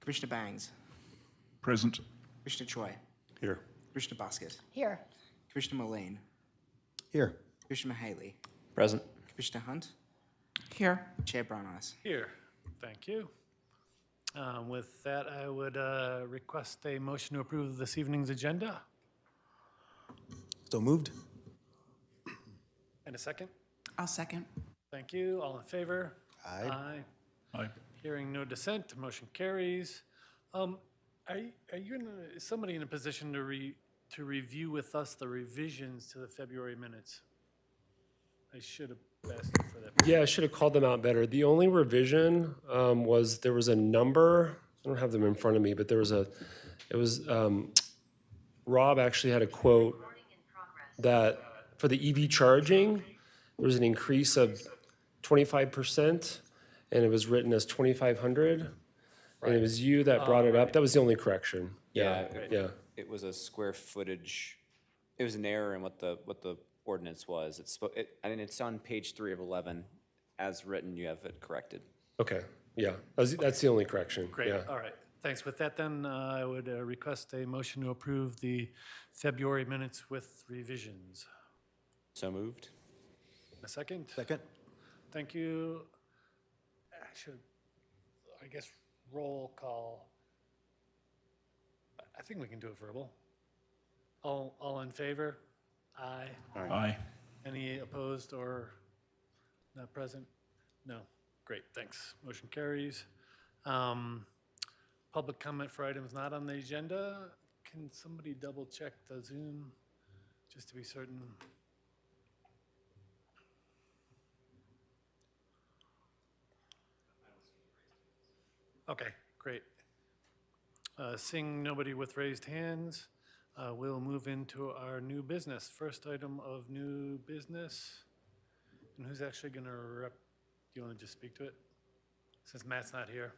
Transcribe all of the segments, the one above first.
Commissioner Bangs, Present. Commissioner Choi, Here. Commissioner Buskett, Here. Commissioner Moline, Here. Commissioner Mahaley, Present. Commissioner Hunt, Here. Chair Brown Eyes. Here, thank you. With that, I would request a motion to approve this evening's agenda. So moved. And a second? I'll second. Thank you. All in favor? Aye. Aye. Hearing no dissent, motion carries. Are you is somebody in a position to review with us the revisions to the February minutes? I should have asked you for that. Yeah, I should have called them out better. The only revision was there was a number. I don't have them in front of me, but Rob actually had a quote that for the EV charging, there was an increase of 25%, and it was written as 2,500. And it was you that brought it up. That was the only correction. Yeah, Yeah. it was a square footage, it was an error in what the ordinance was. It's on page 3 of 11. As written, you have it corrected. Okay. Yeah. That's the only correction. Great, Yeah. all right. Thanks. With that, then, I would request a motion to approve the February minutes with revisions. So moved? A second? Second. Thank you. I guess, roll call. I think we can do it verbal. All in favor? Aye. Aye. Any opposed or not present? No. Great, thanks. Motion carries. Public comment for items not on the agenda. Can somebody double check the Zoom, just to be certain? Okay, great. Seeing nobody with raised hands, we'll move into our new business. First item of new business. And who's actually going to do you want to just speak to it? Since Matt's not here.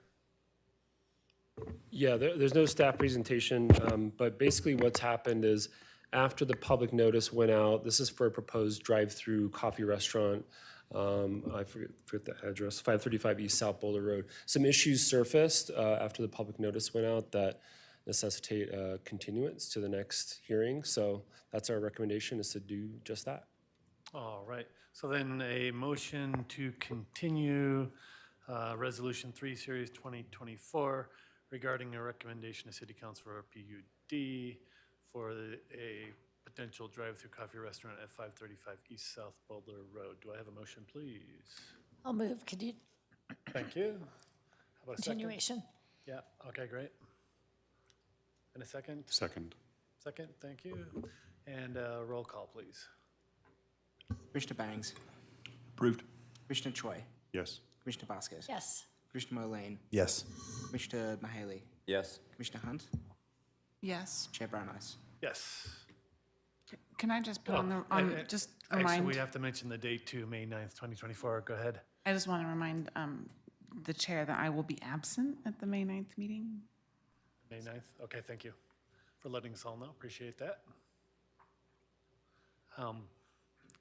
Yeah, there's no staff presentation, but basically what's happened is after the public notice went out, this is for a proposed drive-through coffee restaurant. I forget the address, 535 East South Boulder Road. Some issues surfaced after the public notice went out that necessitate continuance to the next hearing. So that's our recommendation, is to do just that. All right, so then a motion to continue Resolution 3, Series 2024 regarding a recommendation to City Council for a PUD for a potential drive-through coffee restaurant at 535 East South Boulder Road. Do I have a motion, please? I'll move. Thank you. How about a second? Continuation. Yeah, okay, great. And a second? Second. Second, thank you. And roll call, please. Commissioner Bangs, Approved. Commissioner Choi, Yes. Commissioner Buskett, Yes. Commissioner Moline, Yes. Commissioner Mahaley, Yes. Commissioner Hunt, Yes. Chair Brown Eyes. Yes. Can I just put on the, just Actually, remind, we have to mention the date too, May 9th, 2024. Go ahead. I just want to remind the chair that I will be absent at the May 9th meeting. May 9th? Okay, thank you for letting us all know. Appreciate that.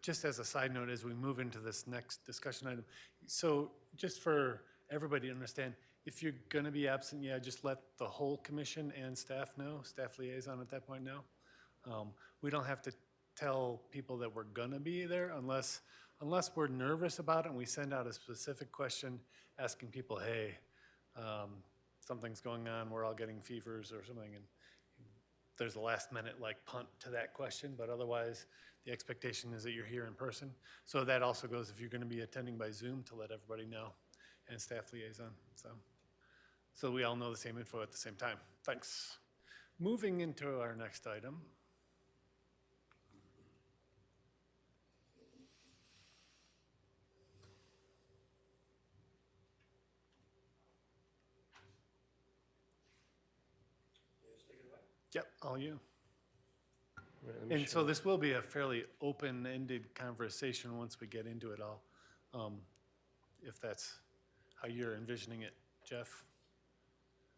Just as a side note, as we move into this next discussion item, so just for everybody to understand, if you're going to be absent, yeah, just let the whole commission and staff know, staff liaison at that point now. We don't have to tell people that we're going to be there unless we're nervous about it and we send out a specific question asking people, hey, something's going on, we're all getting fevers or something, and there's a last minute like punt to that question, but otherwise the expectation is that you're here in person. So that also goes if you're going to be attending by Zoom to let everybody know, and staff liaison. So we all know the same info at the same time. Thanks. Moving into our next item. Yep, all you. Right, let me And show- so this will be a fairly open-ended conversation once we get into it all, if that's how you're envisioning it, Jeff.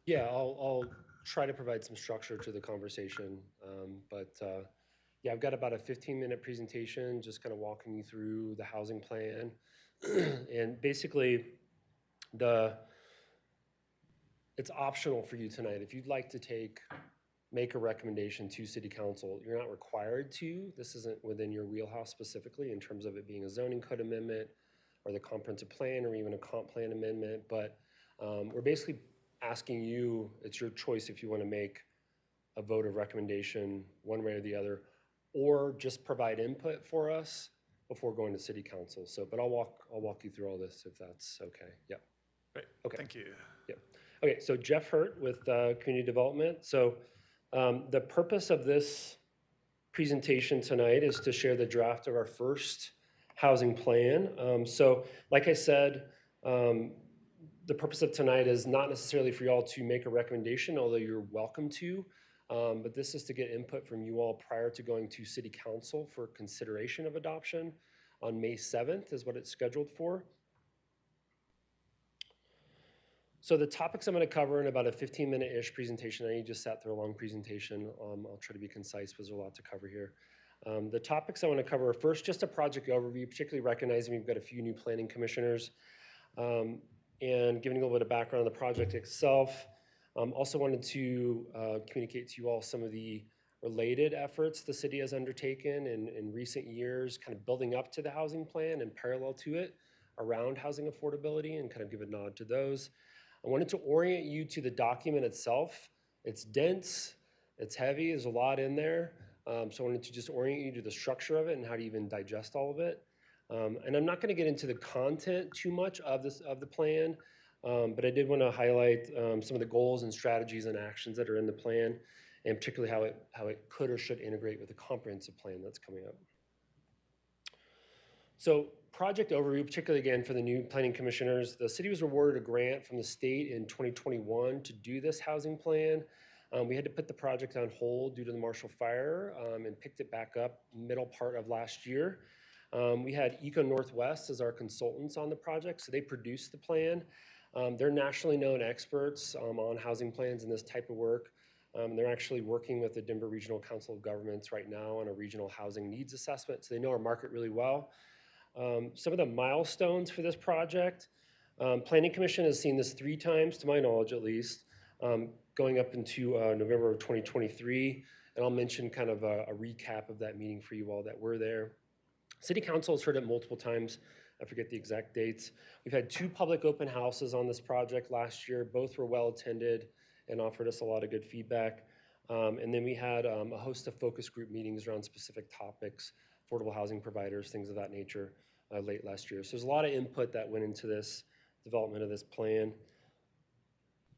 Yeah, I'll try to provide some structure to the conversation, yeah, I've got about a 15-minute presentation, just kind of walking you through the housing plan. And basically, it's optional for you tonight. If you'd like to make a recommendation to city council, you're not required to. This isn't within your wheelhouse specifically in terms of it being a zoning code amendment or the comprehensive plan or even a comp plan amendment, but we're basically asking you, it's your choice if you want to make a vote of recommendation one way or the other, or just provide input for us before going to city council. So, but I'll walk you through all this if that's okay. Yeah. Great, Okay. thank you. Yeah. Okay, so Jeff Hurt with Community Development. So the purpose of this presentation tonight is to share the draft of our first housing plan. So like I said, the purpose of tonight is not necessarily for y'all to make a recommendation, although you're welcome to, but this is to get input from you all prior to going to City Council for consideration of adoption on May 7th is what it's scheduled for. So the topics I'm going to cover in about a 15-minute-ish presentation. I know you just sat through a long presentation. I'll try to be concise because there's a lot to cover here. The topics I want to cover are first just a project overview, particularly recognizing we've got a few new planning commissioners, and giving a little bit of background on the project itself. Also wanted to communicate to you all some of the related efforts the city has undertaken in recent years, kind of building up to the housing plan and parallel to it around housing affordability, and kind of give a nod to those. I wanted to orient you to the document itself. It's dense, it's heavy, there's a lot in there. So I wanted to just orient you to the structure of it and how to even digest all of it. And I'm not going to get into the content too much of the plan, but I did want to highlight some of the goals and strategies and actions that are in the plan, and particularly how it could or should integrate with the comprehensive plan that's coming up. So project overview, particularly again for the new planning commissioners, the city was awarded a grant from the state in 2021 to do this housing plan. We had to put the project on hold due to the Marshall Fire and picked it back up middle part of last year. We had Eco Northwest as our consultants on the project, so they produced the plan. They're nationally known experts on housing plans and this type of work. They're actually working with the Denver Regional Council of Governments right now on a regional housing needs assessment, so they know our market really well. Some of the milestones for this project, Planning Commission has seen this 3 times, to my knowledge at least, going up into November of 2023, and I'll mention kind of a recap of that meeting for you all that were there. City Council has heard it multiple times. I forget the exact dates. We've had 2 public open houses on this project last year. Both were well attended and offered us a lot of good feedback. And then we had a host of focus group meetings around specific topics, affordable housing providers, things of that nature, late last year. So there's a lot of input that went into this development of this plan.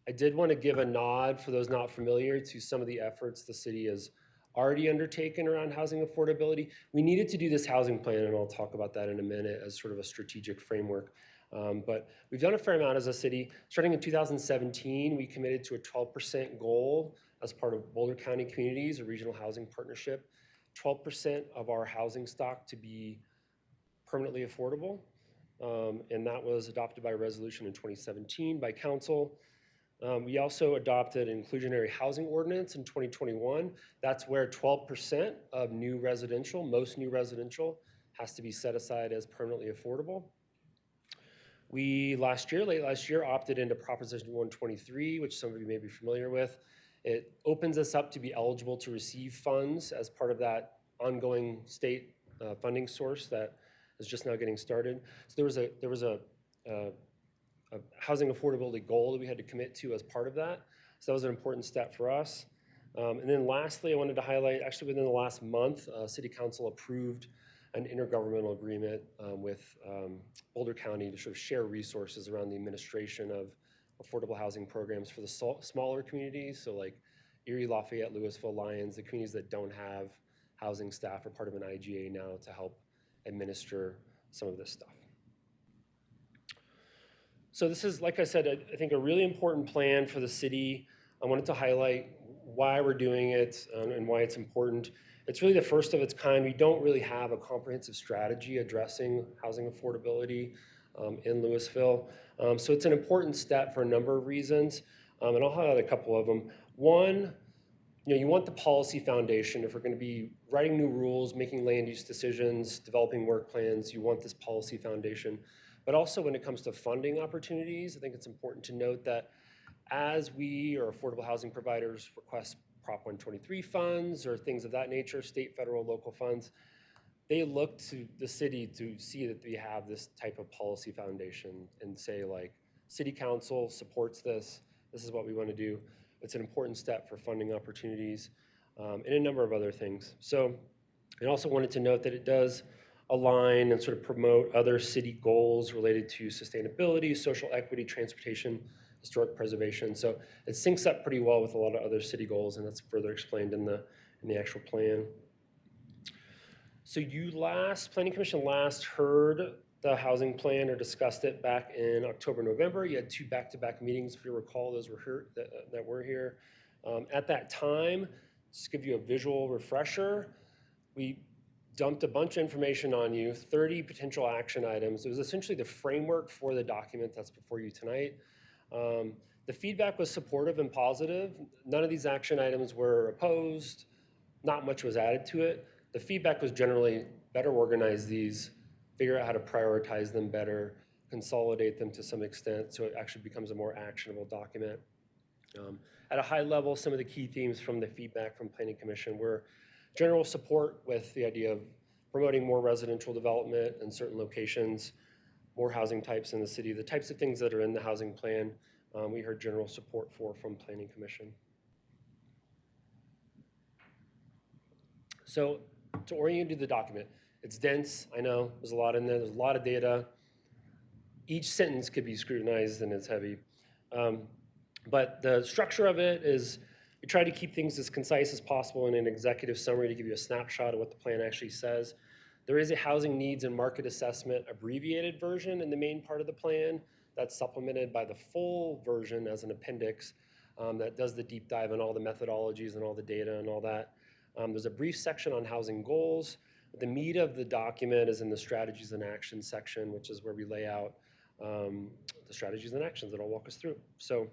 I did want to give a nod, for those not familiar, to some of the efforts the city has already undertaken around housing affordability. We needed to do this housing plan, and I'll talk about that in a minute as sort of a strategic framework. But we've done a fair amount as a city. Starting in 2017, we committed to a 12% goal as part of Boulder County Communities, a regional housing partnership, 12% of our housing stock to be permanently affordable. And that was adopted by a resolution in 2017 by council. We also adopted an inclusionary housing ordinance in 2021. That's where 12% of new residential, most new residential, has to be set aside as permanently affordable. We late last year, opted into Proposition 123, which some of you may be familiar with. It opens us up to be eligible to receive funds as part of that ongoing state funding source that is just now getting started. So there was a housing affordability goal that we had to commit to as part of that. So that was an important step for us. And then lastly, I wanted to highlight, actually within the last month, City Council approved an intergovernmental agreement with Boulder County to sort of share resources around the administration of affordable housing programs for the smaller communities. So like Erie, Lafayette, Louisville, Lyons, the communities that don't have housing staff are part of an IGA now to help administer some of this stuff. So this is, like I said, I think a really important plan for the city. I wanted to highlight why we're doing it and why it's important. It's really the first of its kind. We don't really have a comprehensive strategy addressing housing affordability in Louisville. So it's an important step for a number of reasons, and I'll highlight a couple of them. One, you want the policy foundation. If we're going to be writing new rules, making land use decisions, developing work plans, you want this policy foundation. But also when it comes to funding opportunities, I think it's important to note that as we or affordable housing providers request Prop 123 funds or things of that nature, state, federal, local funds, they look to the city to see that we have this type of policy foundation and say like, city council supports this, this is what we want to do. It's an important step for funding opportunities and a number of other things. So I also wanted to note that it does align and sort of promote other city goals related to sustainability, social equity, transportation, historic preservation. So it syncs up pretty well with a lot of other city goals, and that's further explained in the actual plan. So Planning Commission last heard the housing plan or discussed it back in October, November. You had 2 back-to-back meetings, if you recall, those were here, that were here. At that time, just to give you a visual refresher, we dumped a bunch of information on you, 30 potential action items. It was essentially the framework for the document that's before you tonight. The feedback was supportive and positive. None of these action items were opposed. Not much was added to it. The feedback was generally better organize these, figure out how to prioritize them better, consolidate them to some extent so it actually becomes a more actionable document. At a high level, some of the key themes from the feedback from Planning Commission were general support with the idea of promoting more residential development in certain locations, more housing types in the city, the types of things that are in the housing plan, we heard general support for from Planning Commission. So to orient you to the document, it's dense, I know, there's a lot in there, there's a lot of data. Each sentence could be scrutinized and it's heavy. But the structure of it is we try to keep things as concise as possible in an executive summary to give you a snapshot of what the plan actually says. There is a housing needs and market assessment abbreviated version in the main part of the plan that's supplemented by the full version as an appendix that does the deep dive on all the methodologies and all the data and all that. There's a brief section on housing goals. The meat of the document is in the strategies and actions section, which is where we lay out the strategies and actions that I'll walk us through. So,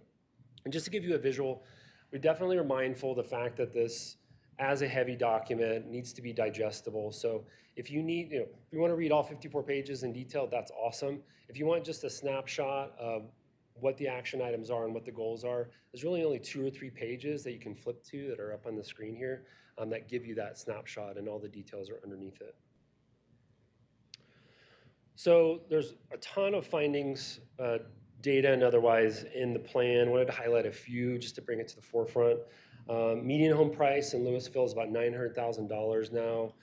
and just to give you a visual, we definitely are mindful of the fact that this, as a heavy document, needs to be digestible. So if you need, if you want to read all 54 pages in detail, that's awesome. If you want just a snapshot of what the action items are and what the goals are, there's really only 2 or 3 pages that you can flip to that are up on the screen here that give you that snapshot, and all the details are underneath it. So there's a ton of findings, data and otherwise in the plan. I wanted to highlight a few just to bring it to the forefront. Median home price in Louisville is about $900,000 now,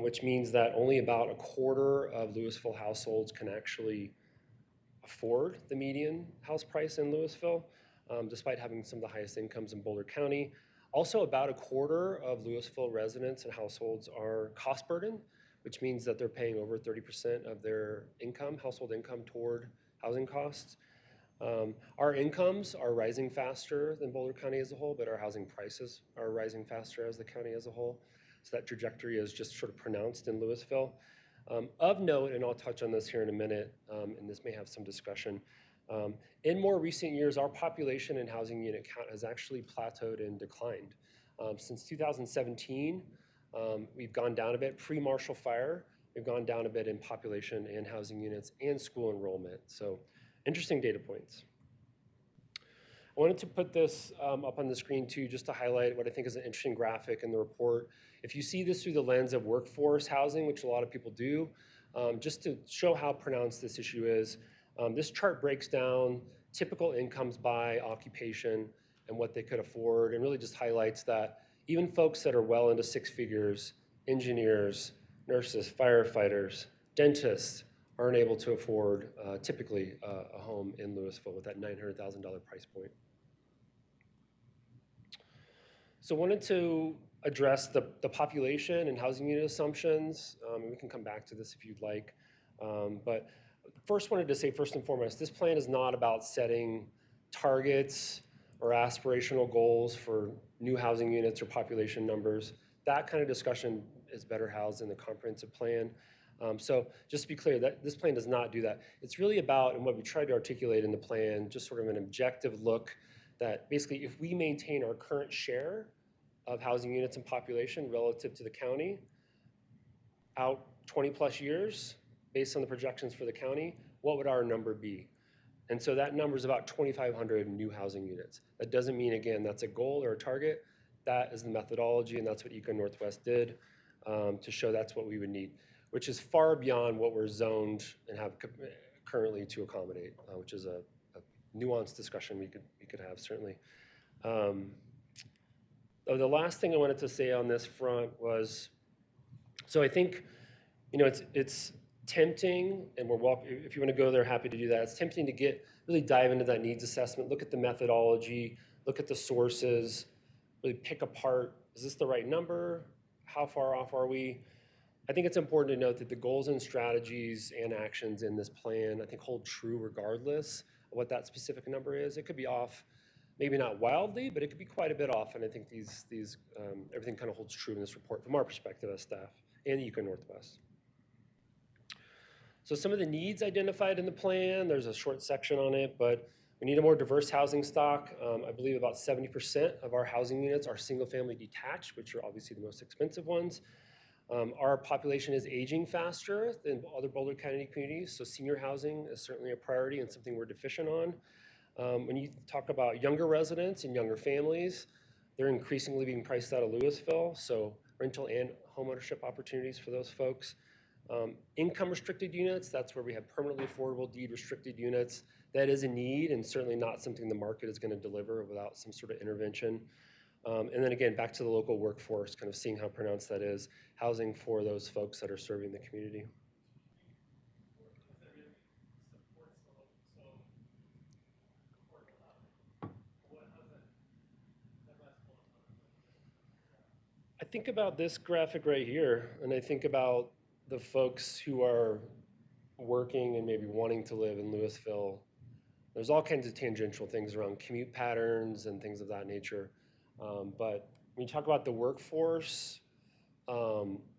which means that only about a quarter of Louisville households can actually afford the median house price in Louisville, despite having some of the highest incomes in Boulder County. Also, about a quarter of Louisville residents and households are cost burdened, which means that they're paying over 30% of their income, household income, toward housing costs. Our incomes are rising faster than Boulder County as a whole, but our housing prices are rising faster as the county as a whole. So that trajectory is just sort of pronounced in Louisville. Of note, and I'll touch on this here in a minute, and this may have some discussion, in more recent years, our population and housing unit count has actually plateaued and declined. Since 2017, we've gone down a bit. Pre-Marshall Fire, we've gone down a bit in population and housing units and school enrollment. So interesting data points. I wanted to put this up on the screen too, just to highlight what I think is an interesting graphic in the report. If you see this through the lens of workforce housing, which a lot of people do, just to show how pronounced this issue is, this chart breaks down typical incomes by occupation and what they could afford, and really just highlights that even folks that are well into 6 figures, engineers, nurses, firefighters, dentists, aren't able to afford typically a home in Louisville with that $900,000 price point. So I wanted to address the population and housing unit assumptions, and we can come back to this if you'd like. But first wanted to say, first and foremost, this plan is not about setting targets or aspirational goals for new housing units or population numbers. That kind of discussion is better housed in the comprehensive plan. So just to be clear, that this plan does not do that. It's really about, and what we tried to articulate in the plan, just sort of an objective look that basically if we maintain our current share of housing units and population relative to the county out 20 plus years, based on the projections for the county, what would our number be? And so that number is about 2,500 new housing units. That doesn't mean, again, that's a goal or a target. That is the methodology, and that's what Eco Northwest did to show that's what we would need, which is far beyond what we're zoned and have currently to accommodate, which is a nuanced discussion we could have, certainly. The last thing I wanted to say on this front was, so I think, it's tempting, and if you want to go there, happy to do that. It's tempting to really dive into that needs assessment, look at the methodology, look at the sources, really pick apart, is this the right number? How far off are we? I think it's important to note that the goals and strategies and actions in this plan, I think, hold true regardless of what that specific number is. It could be off, maybe not wildly, but it could be quite a bit off. And I think everything kind of holds true in this report from our perspective as staff and Eco Northwest. So some of the needs identified in the plan, there's a short section on it, but we need a more diverse housing stock. I believe about 70% of our housing units are single-family detached, which are obviously the most expensive ones. Our population is aging faster than other Boulder County communities, so senior housing is certainly a priority and something we're deficient on. When you talk about younger residents and younger families, they're increasingly being priced out of Louisville, so rental and homeownership opportunities for those folks. Income-restricted units, that's where we have permanently affordable deed-restricted units. That is a need and certainly not something the market is going to deliver without some sort of intervention. And then again, back to the local workforce, kind of seeing how pronounced that is, housing for those folks that are serving the community. I think about this graphic right here, and I think about the folks who are working and maybe wanting to live in Louisville. There's all kinds of tangential things around commute patterns and things of that nature. But when you talk about the workforce,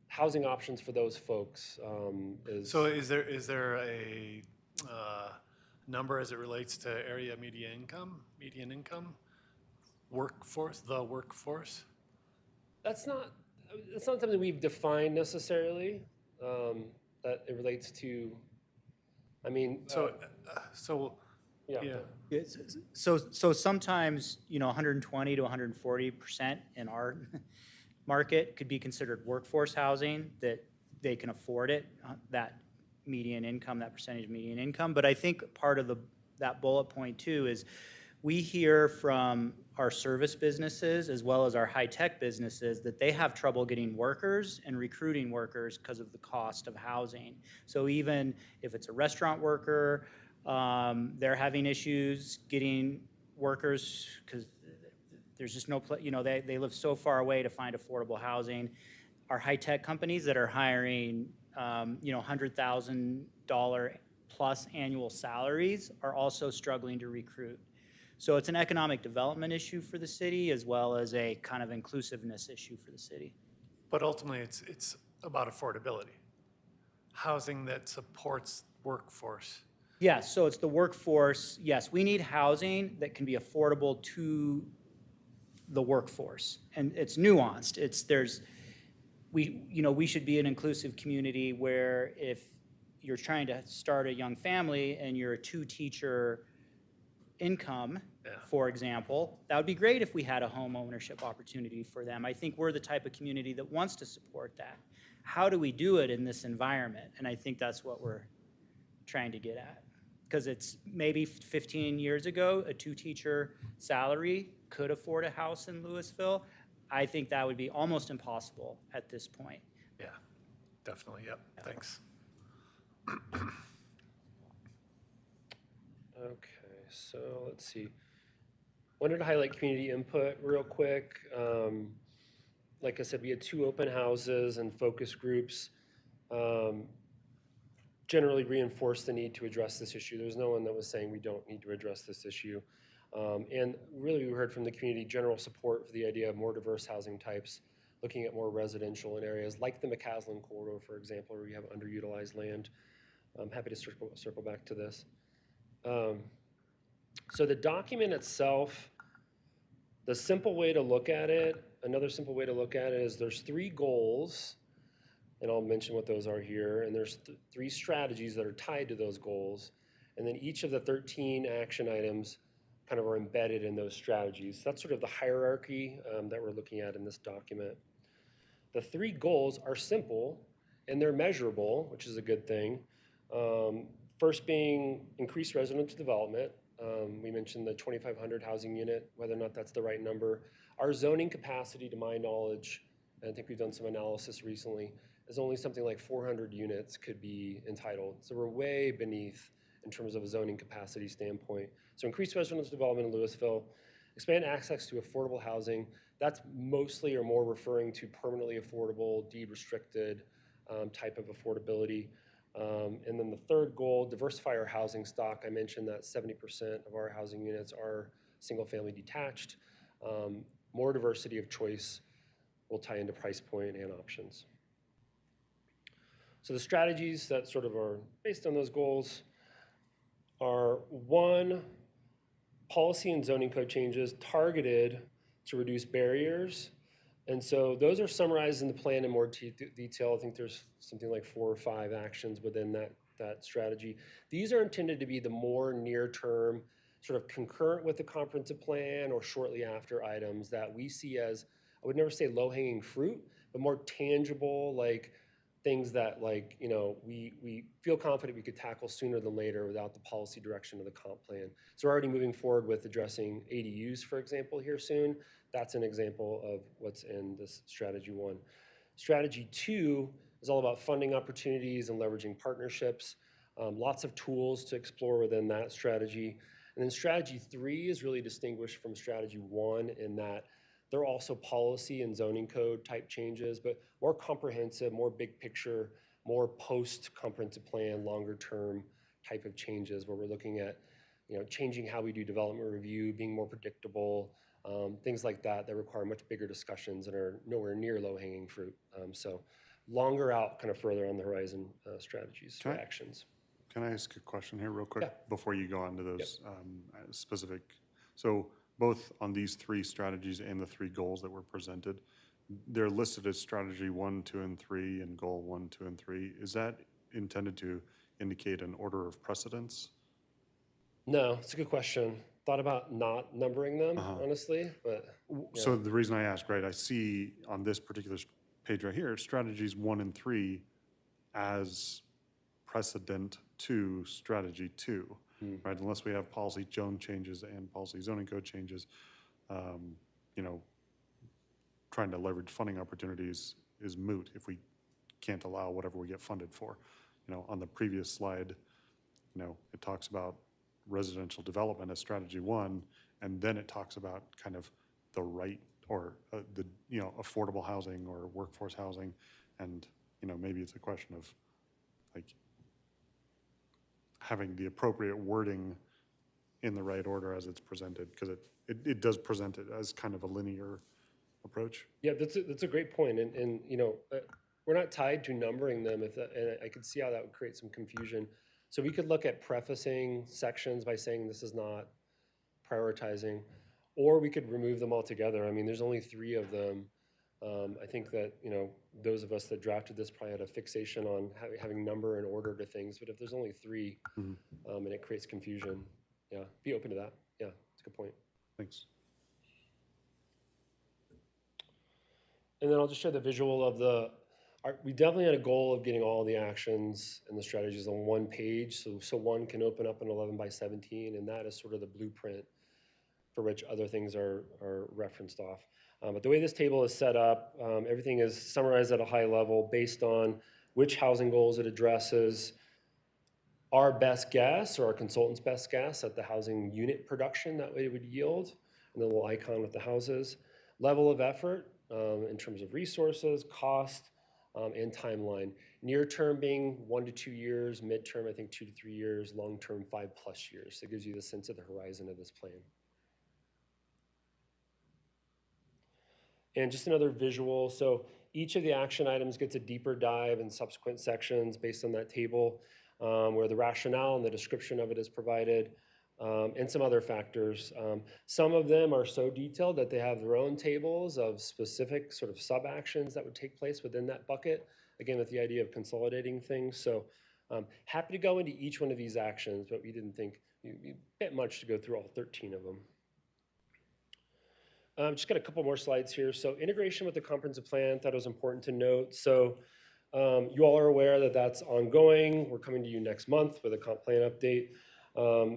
housing options for those folks is... So is there a number as it relates to area median income, workforce, the workforce? That's not something we've defined necessarily, that it relates to, I mean... Yeah. So sometimes, 120 to 140% in our market could be considered workforce housing, that they can afford it, that median income, that percentage of median income. But I think part of that bullet point too is we hear from our service businesses as well as our high-tech businesses that they have trouble getting workers and recruiting workers because of the cost of housing. So even if it's a restaurant worker, they're having issues getting workers because there's just no place, they live so far away to find affordable housing. Our high-tech companies that are hiring, $100,000 plus annual salaries are also struggling to recruit. So it's an economic development issue for the city as well as a kind of inclusiveness issue for the city. But ultimately, it's about affordability. Housing that supports workforce. Yes, so it's the workforce. Yes, we need housing that can be affordable to the workforce. And it's nuanced. We should be an inclusive community where if you're trying to start a young family and you're a 2-teacher income, for example, that would be great if we had a home ownership opportunity for them. I think we're the type of community that wants to support that. How do we do it in this environment? And I think that's what we're trying to get at. Because it's maybe 15 years ago, a 2-teacher salary could afford a house in Louisville. I think that would be almost impossible at this point. Yeah, definitely, yep, thanks. Okay, so let's see. Wanted to highlight community input real quick. Like I said, we had 2 open houses and focus groups. Generally reinforced the need to address this issue. There was no one that was saying we don't need to address this issue. And really we heard from the community general support for the idea of more diverse housing types, looking at more residential in areas like the McCaslin corridor, for example, where you have underutilized land. I'm happy to circle back to this. So the document itself, the simple way to look at it, another simple way to look at it is there's 3 goals, and I'll mention what those are here, and there's 3 strategies that are tied to those goals. And then each of the 13 action items kind of are embedded in those strategies. That's sort of the hierarchy that we're looking at in this document. The 3 goals are simple and they're measurable, which is a good thing. First being increased residential development. We mentioned the 2,500 housing unit, whether or not that's the right number. Our zoning capacity, to my knowledge, and I think we've done some analysis recently, is only something like 400 units could be entitled. So we're way beneath in terms of a zoning capacity standpoint. So increased residential development in Louisville, expand access to affordable housing. That's mostly or more referring to permanently affordable, deed restricted type of affordability. And then the third goal, diversify our housing stock. I mentioned that 70% of our housing units are single family detached. More diversity of choice will tie into price point and options. So the strategies that sort of are based on those goals are: 1, policy and zoning code changes targeted to reduce barriers. And so those are summarized in the plan in more detail. I think there's something like 4 or 5 actions within that strategy. These are intended to be the more near-term, sort of concurrent with the comprehensive plan or shortly after items that we see as, I would never say low-hanging fruit, but more tangible, like things that, like, you know, we feel confident we could tackle sooner than later without the policy direction of the comp plan. So we're already moving forward with addressing ADUs, for example, here soon. That's an example of what's in this strategy 1. Strategy 2 is all about funding opportunities and leveraging partnerships. Lots of tools to explore within that strategy. And then strategy 3 is really distinguished from strategy 1 in that they're also policy and zoning code type changes, but more comprehensive, more big picture, more post-comprehensive plan, longer term type of changes where we're looking at, you know, changing how we do development review, being more predictable, things like that that require much bigger discussions and are nowhere near low-hanging fruit. So longer out, kind of further on the horizon strategies or actions. Can I ask a question here real quick Yeah. before you go on to those specific? So both on these 3 strategies and the 3 goals that were presented, they're listed as strategy 1, 2, and 3 and goal 1, 2, and 3. Is that intended to indicate an order of precedence? No, it's a good question. Thought about not numbering them, honestly, but So the reason I ask, right, I see on this particular page right here, strategies 1 and 3 as precedent to strategy 2, right? Unless we have policy zone changes and policy zoning code changes, you know, trying to leverage funding opportunities is moot if we can't allow whatever we get funded for. You know, on the previous slide, you know, it talks about residential development as strategy 1, and then it talks about kind of the right or the, you know, affordable housing or workforce housing. And, you know, maybe it's a question of like having the appropriate wording in the right order as it's presented, because it does present it as kind of a linear approach. yeah, that's a great point. And you know, we're not tied to numbering them, and I could see how that would create some confusion. So we could look at prefacing sections by saying this is not prioritizing, or we could remove them altogether. I mean, there's only 3 of them. I think that, you know, those of us that drafted this probably had a fixation on having number and order to things, but if there's only 3 and it creates confusion, yeah, be open to that. Yeah, it's a good point. Thanks. And then I'll just share the visual of we definitely had a goal of getting all the actions and the strategies on one page. So one can open up an 11 by 17, and that is sort of the blueprint for which other things are referenced off. But the way this table is set up, everything is summarized at a high level based on which housing goals it addresses, our best guess or our consultant's best guess at the housing unit production that it would yield, and the little icon with the houses, level of effort in terms of resources, cost, and timeline. Near term being 1 to 2 years, midterm I think 2 to 3 years, long term 5+ years. So it gives you the sense of the horizon of this plan. And just another visual. So each of the action items gets a deeper dive in subsequent sections based on that table, where the rationale and the description of it is provided, and some other factors. Some of them are so detailed that they have their own tables of specific sort of sub-actions that would take place within that bucket, again, with the idea of consolidating things. So Happy to go into each one of these actions, but we didn't think it'd be a bit much to go through all 13 of them. Just got a couple more slides here. So integration with the comprehensive plan, thought it was important to note. So you all are aware that that's ongoing. We're coming to you next month with a comp plan update.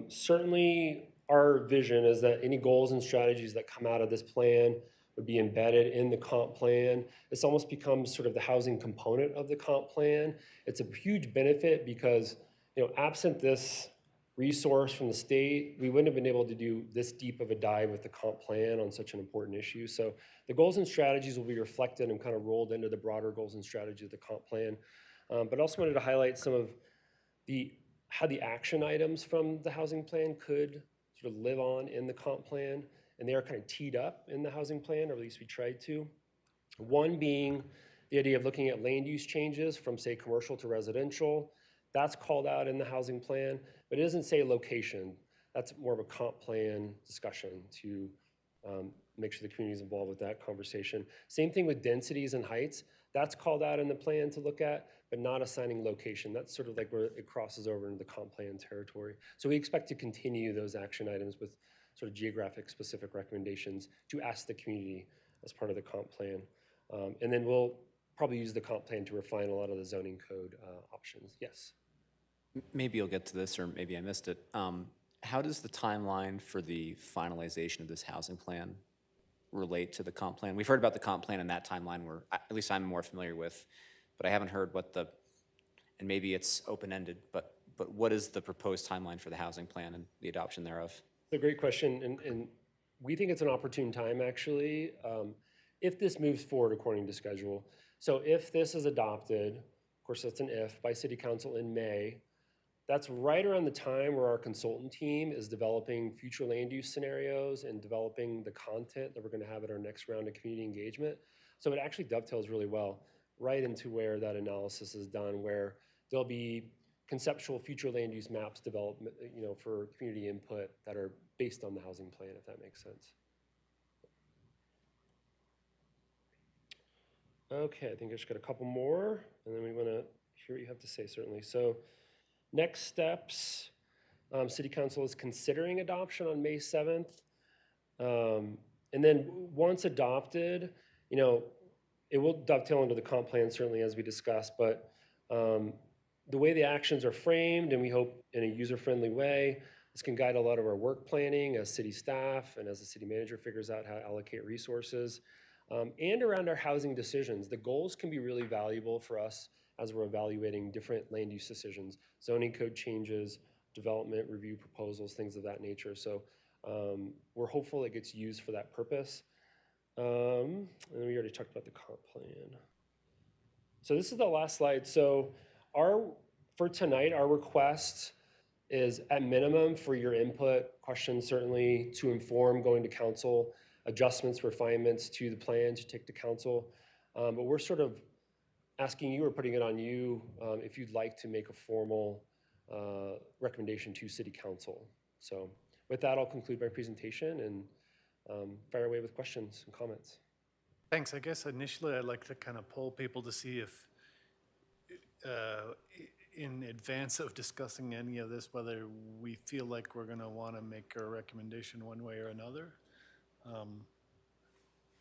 Certainly our vision is that any goals and strategies that come out of this plan would be embedded in the comp plan. It's almost become sort of the housing component of the comp plan. It's a huge benefit because, absent this resource from the state, we wouldn't have been able to do this deep of a dive with the comp plan on such an important issue. So the goals and strategies will be reflected and kind of rolled into the broader goals and strategies of the comp plan. But I also wanted to highlight some of how the action items from the housing plan could sort of live on in the comp plan. And they are kind of teed up in the housing plan, or at least we tried to. One being the idea of looking at land use changes from, say, commercial to residential. That's called out in the housing plan, but it doesn't say location. That's more of a comp plan discussion to make sure the community is involved with that conversation. Same thing with densities and heights. That's called out in the plan to look at, but not assigning location. That's sort of like where it crosses over into the comp plan territory. So we expect to continue those action items with sort of geographic specific recommendations to ask the community as part of the comp plan. And then we'll probably use the comp plan to refine a lot of the zoning code options. Yes. Maybe you'll get to this, or maybe I missed it. How does the timeline for the finalization of this housing plan relate to the comp plan? We've heard about the comp plan and that timeline where, at least I'm more familiar with, but I haven't heard and maybe it's open-ended, but what is the proposed timeline for the housing plan and the adoption thereof? It's a great question, and we think it's an opportune time, actually, if this moves forward according to schedule. So if this is adopted, of course, that's an if, by City Council in May, that's right around the time where our consultant team is developing future land use scenarios and developing the content that we're going to have at our next round of community engagement. So it actually dovetails really well right into where that analysis is done, where there'll be conceptual future land use maps developed, for community input that are based on the housing plan, if that makes sense. Okay, I think I just got a couple more, and then we want to hear what you have to say, certainly. So next steps, City Council is considering adoption on May 7th. And then once adopted, it will dovetail into the comp plan, certainly, as we discussed, but the way the actions are framed, and we hope in a user-friendly way, this can guide a lot of our work planning as city staff and as the city manager figures out how to allocate resources. And around our housing decisions. The goals can be really valuable for us as we're evaluating different land use decisions, zoning code changes, development review proposals, things of that nature. So we're hopeful it gets used for that purpose. And then we already talked about the comp plan. So this is the last slide. So for tonight, our request is at minimum for your input, questions certainly to inform going to council, adjustments, refinements to the plan to take to council. But we're sort of asking you or putting it on you if you'd like to make a formal recommendation to City Council. So with that, I'll conclude my presentation and fire away with questions and comments. Thanks. I guess initially I'd like to kind of poll people to see if in advance of discussing any of this, whether we feel like we're going to want to make a recommendation one way or another.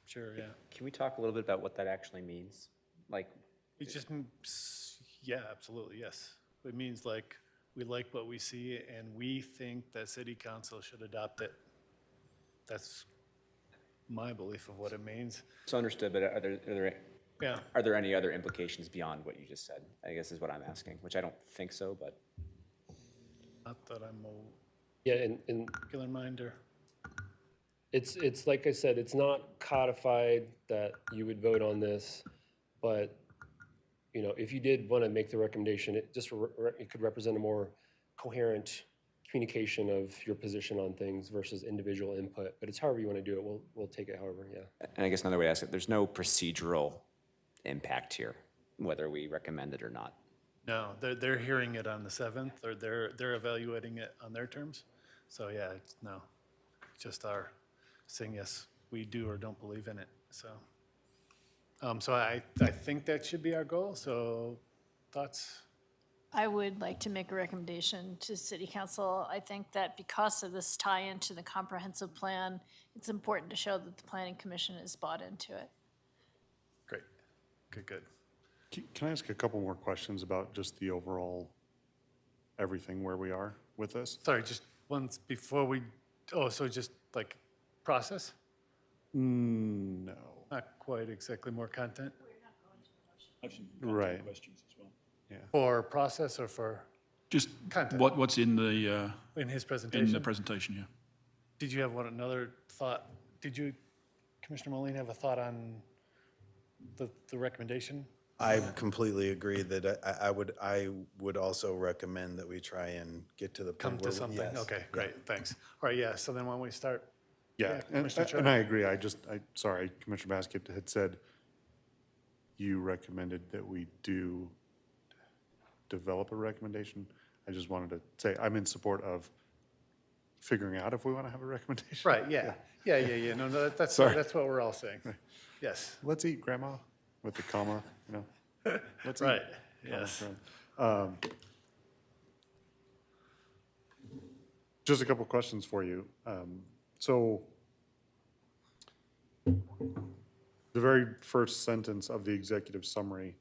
Sure, yeah. Can we talk a little bit about what that actually means? Like, It just, yeah, absolutely, yes. It means like, we like what we see and we think that City Council should adopt it. That's my belief of what it means. so understood, but Yeah. are there any other implications beyond what you just said? I guess is what I'm asking, which I don't think so, but. Not that I'm a Yeah, and particular minder. it's like I said, it's not codified that you would vote on this, but if you did want to make the recommendation, it could represent a more coherent communication of your position on things versus individual input. But it's however you want to do it. We'll take it however, yeah. And I guess another way to ask it, there's no procedural impact here, whether we recommend it or not. No, they're hearing it on the 7th, or they're evaluating it on their terms. So yeah, it's just our saying yes, we do or don't believe in it. So, so I think that should be our goal. So, thoughts? I would like to make a recommendation to City Council. I think that because of this tie-in to the comprehensive plan, it's important to show that the Planning Commission is bought into it. Great. Good. Can I ask a couple more questions about just the overall, everything where we are with this? Sorry, just once before we, so just like process? No. Not quite exactly more content? I have some Right. questions as well. For process or for, Just Content. what's in the in his presentation? presentation, yeah. Did you have another thought? Did you, Commissioner Moline, have a thought on the recommendation? I completely agree that I would also recommend that we try and get to the Come point to where. something? Yes. Okay, great, thanks. All right, yeah, so then why don't we start? Yeah, Commissioner and I agree. Sorry, Commissioner Basket had said you recommended that we do develop a recommendation. I just wanted to say I'm in support of figuring out if we want to have a recommendation. Right, yeah. No, that's Sorry. what we're all saying. Yes, Let's eat, Grandma, with the comma, you know. Let's eat. right, comma, yes. right. Just a couple questions for you. So the very first sentence of the executive summary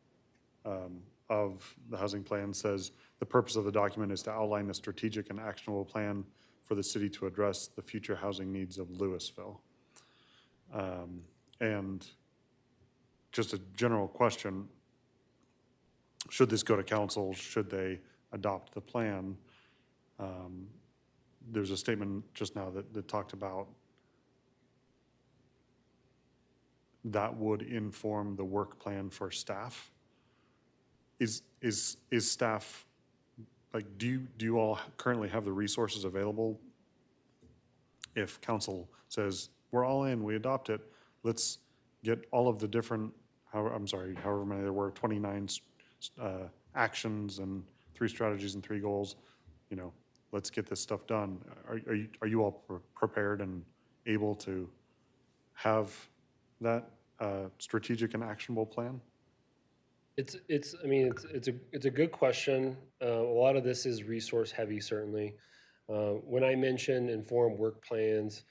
of the housing plan says, "The purpose of the document is to outline a strategic and actionable plan for the city to address the future housing needs of Louisville." And just a general question, should this go to council? Should they adopt the plan? There's a statement just now that talked about that would inform the work plan for staff. Is staff, like, do you all currently have the resources available? If council says, we're all in, we adopt it, let's get all of the different, however many there were, 29 actions and 3 strategies and 3 goals, you know, let's get this stuff done. Are you all prepared and able to have that strategic and actionable plan? It's a good question. A lot of this is resource heavy, certainly. When I mention informed work plans,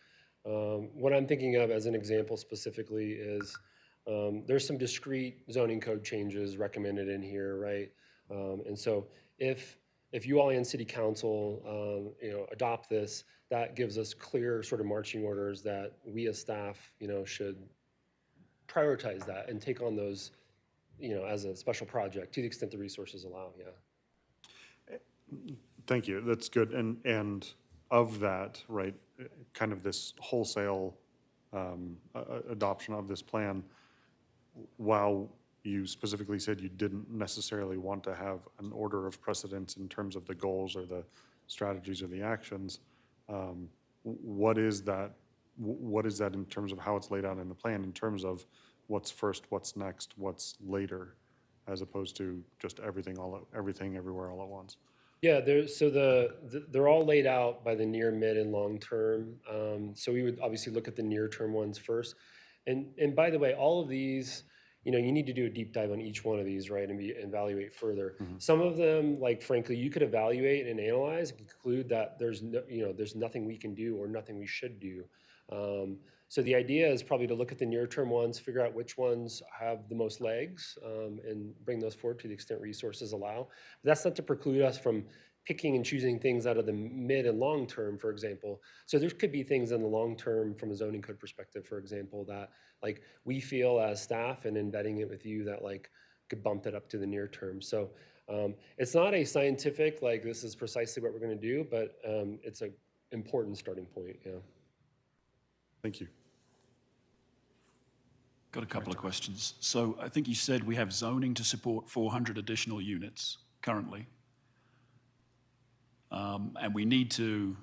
what I'm thinking of as an example specifically is there's some discrete zoning code changes recommended in here, right? And so if you all in city council, adopt this, that gives us clear sort of marching orders that we as staff, should prioritize that and take on those, as a special project to the extent the resources allow, yeah. Thank you, that's good. And of that, right, kind of this wholesale adoption of this plan, while you specifically said you didn't necessarily want to have an order of precedence in terms of the goals or the strategies or the actions, what is that in terms of how it's laid out in the plan, in terms of what's first, what's next, what's later, as opposed to just everything everywhere all at once? Yeah, they're all laid out by the near, mid, and long term. So we would obviously look at the near term ones first. And by the way, all of these, you need to do a deep dive on each one of these, right, and evaluate further. Mm-hmm. Some of them, like frankly, you could evaluate and analyze and conclude that there's nothing we can do or nothing we should do. So the idea is probably to look at the near-term ones, figure out which ones have the most legs, and bring those forward to the extent resources allow. But that's not to preclude us from picking and choosing things out of the mid and long term, for example. So there could be things in the long term from a zoning code perspective, for example, that like we feel as staff and embedding it with you that like could bump that up to the near term. So it's not a scientific, like this is precisely what we're going to do, but it's an important starting point, yeah. Thank you. Got a couple of questions. So I think you said we have zoning to support 400 additional units currently. And we need to,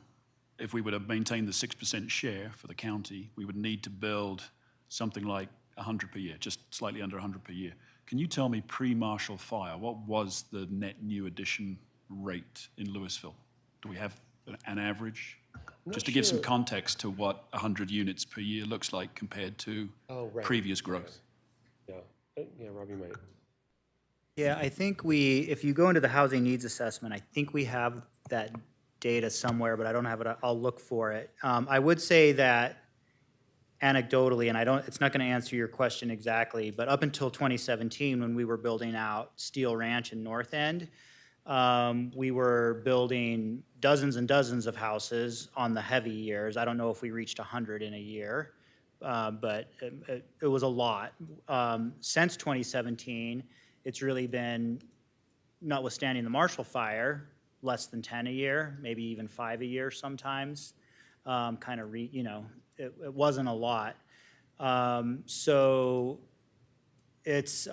if we were to maintain the 6% share for the county, we would need to build something like 100 per year, just slightly under 100 per year. Can you tell me pre-Marshall Fire, what was the net new addition rate in Louisville? Do we have an average? Just to give some context to what 100 units per year looks like compared to previous growth. Yeah, Robbie might. Yeah, I think if you go into the housing needs assessment, I think we have that data somewhere, but I don't have it. I'll look for it. I would say that anecdotally, and it's not going to answer your question exactly, but up until 2017, when we were building out Steel Ranch in North End, we were building dozens and dozens of houses on the heavy years. I don't know if we reached 100 in a year, but it was a lot. Since 2017, it's really been, notwithstanding the Marshall Fire, less than 10 a year, maybe even 5 a year sometimes. It wasn't a lot. So it's,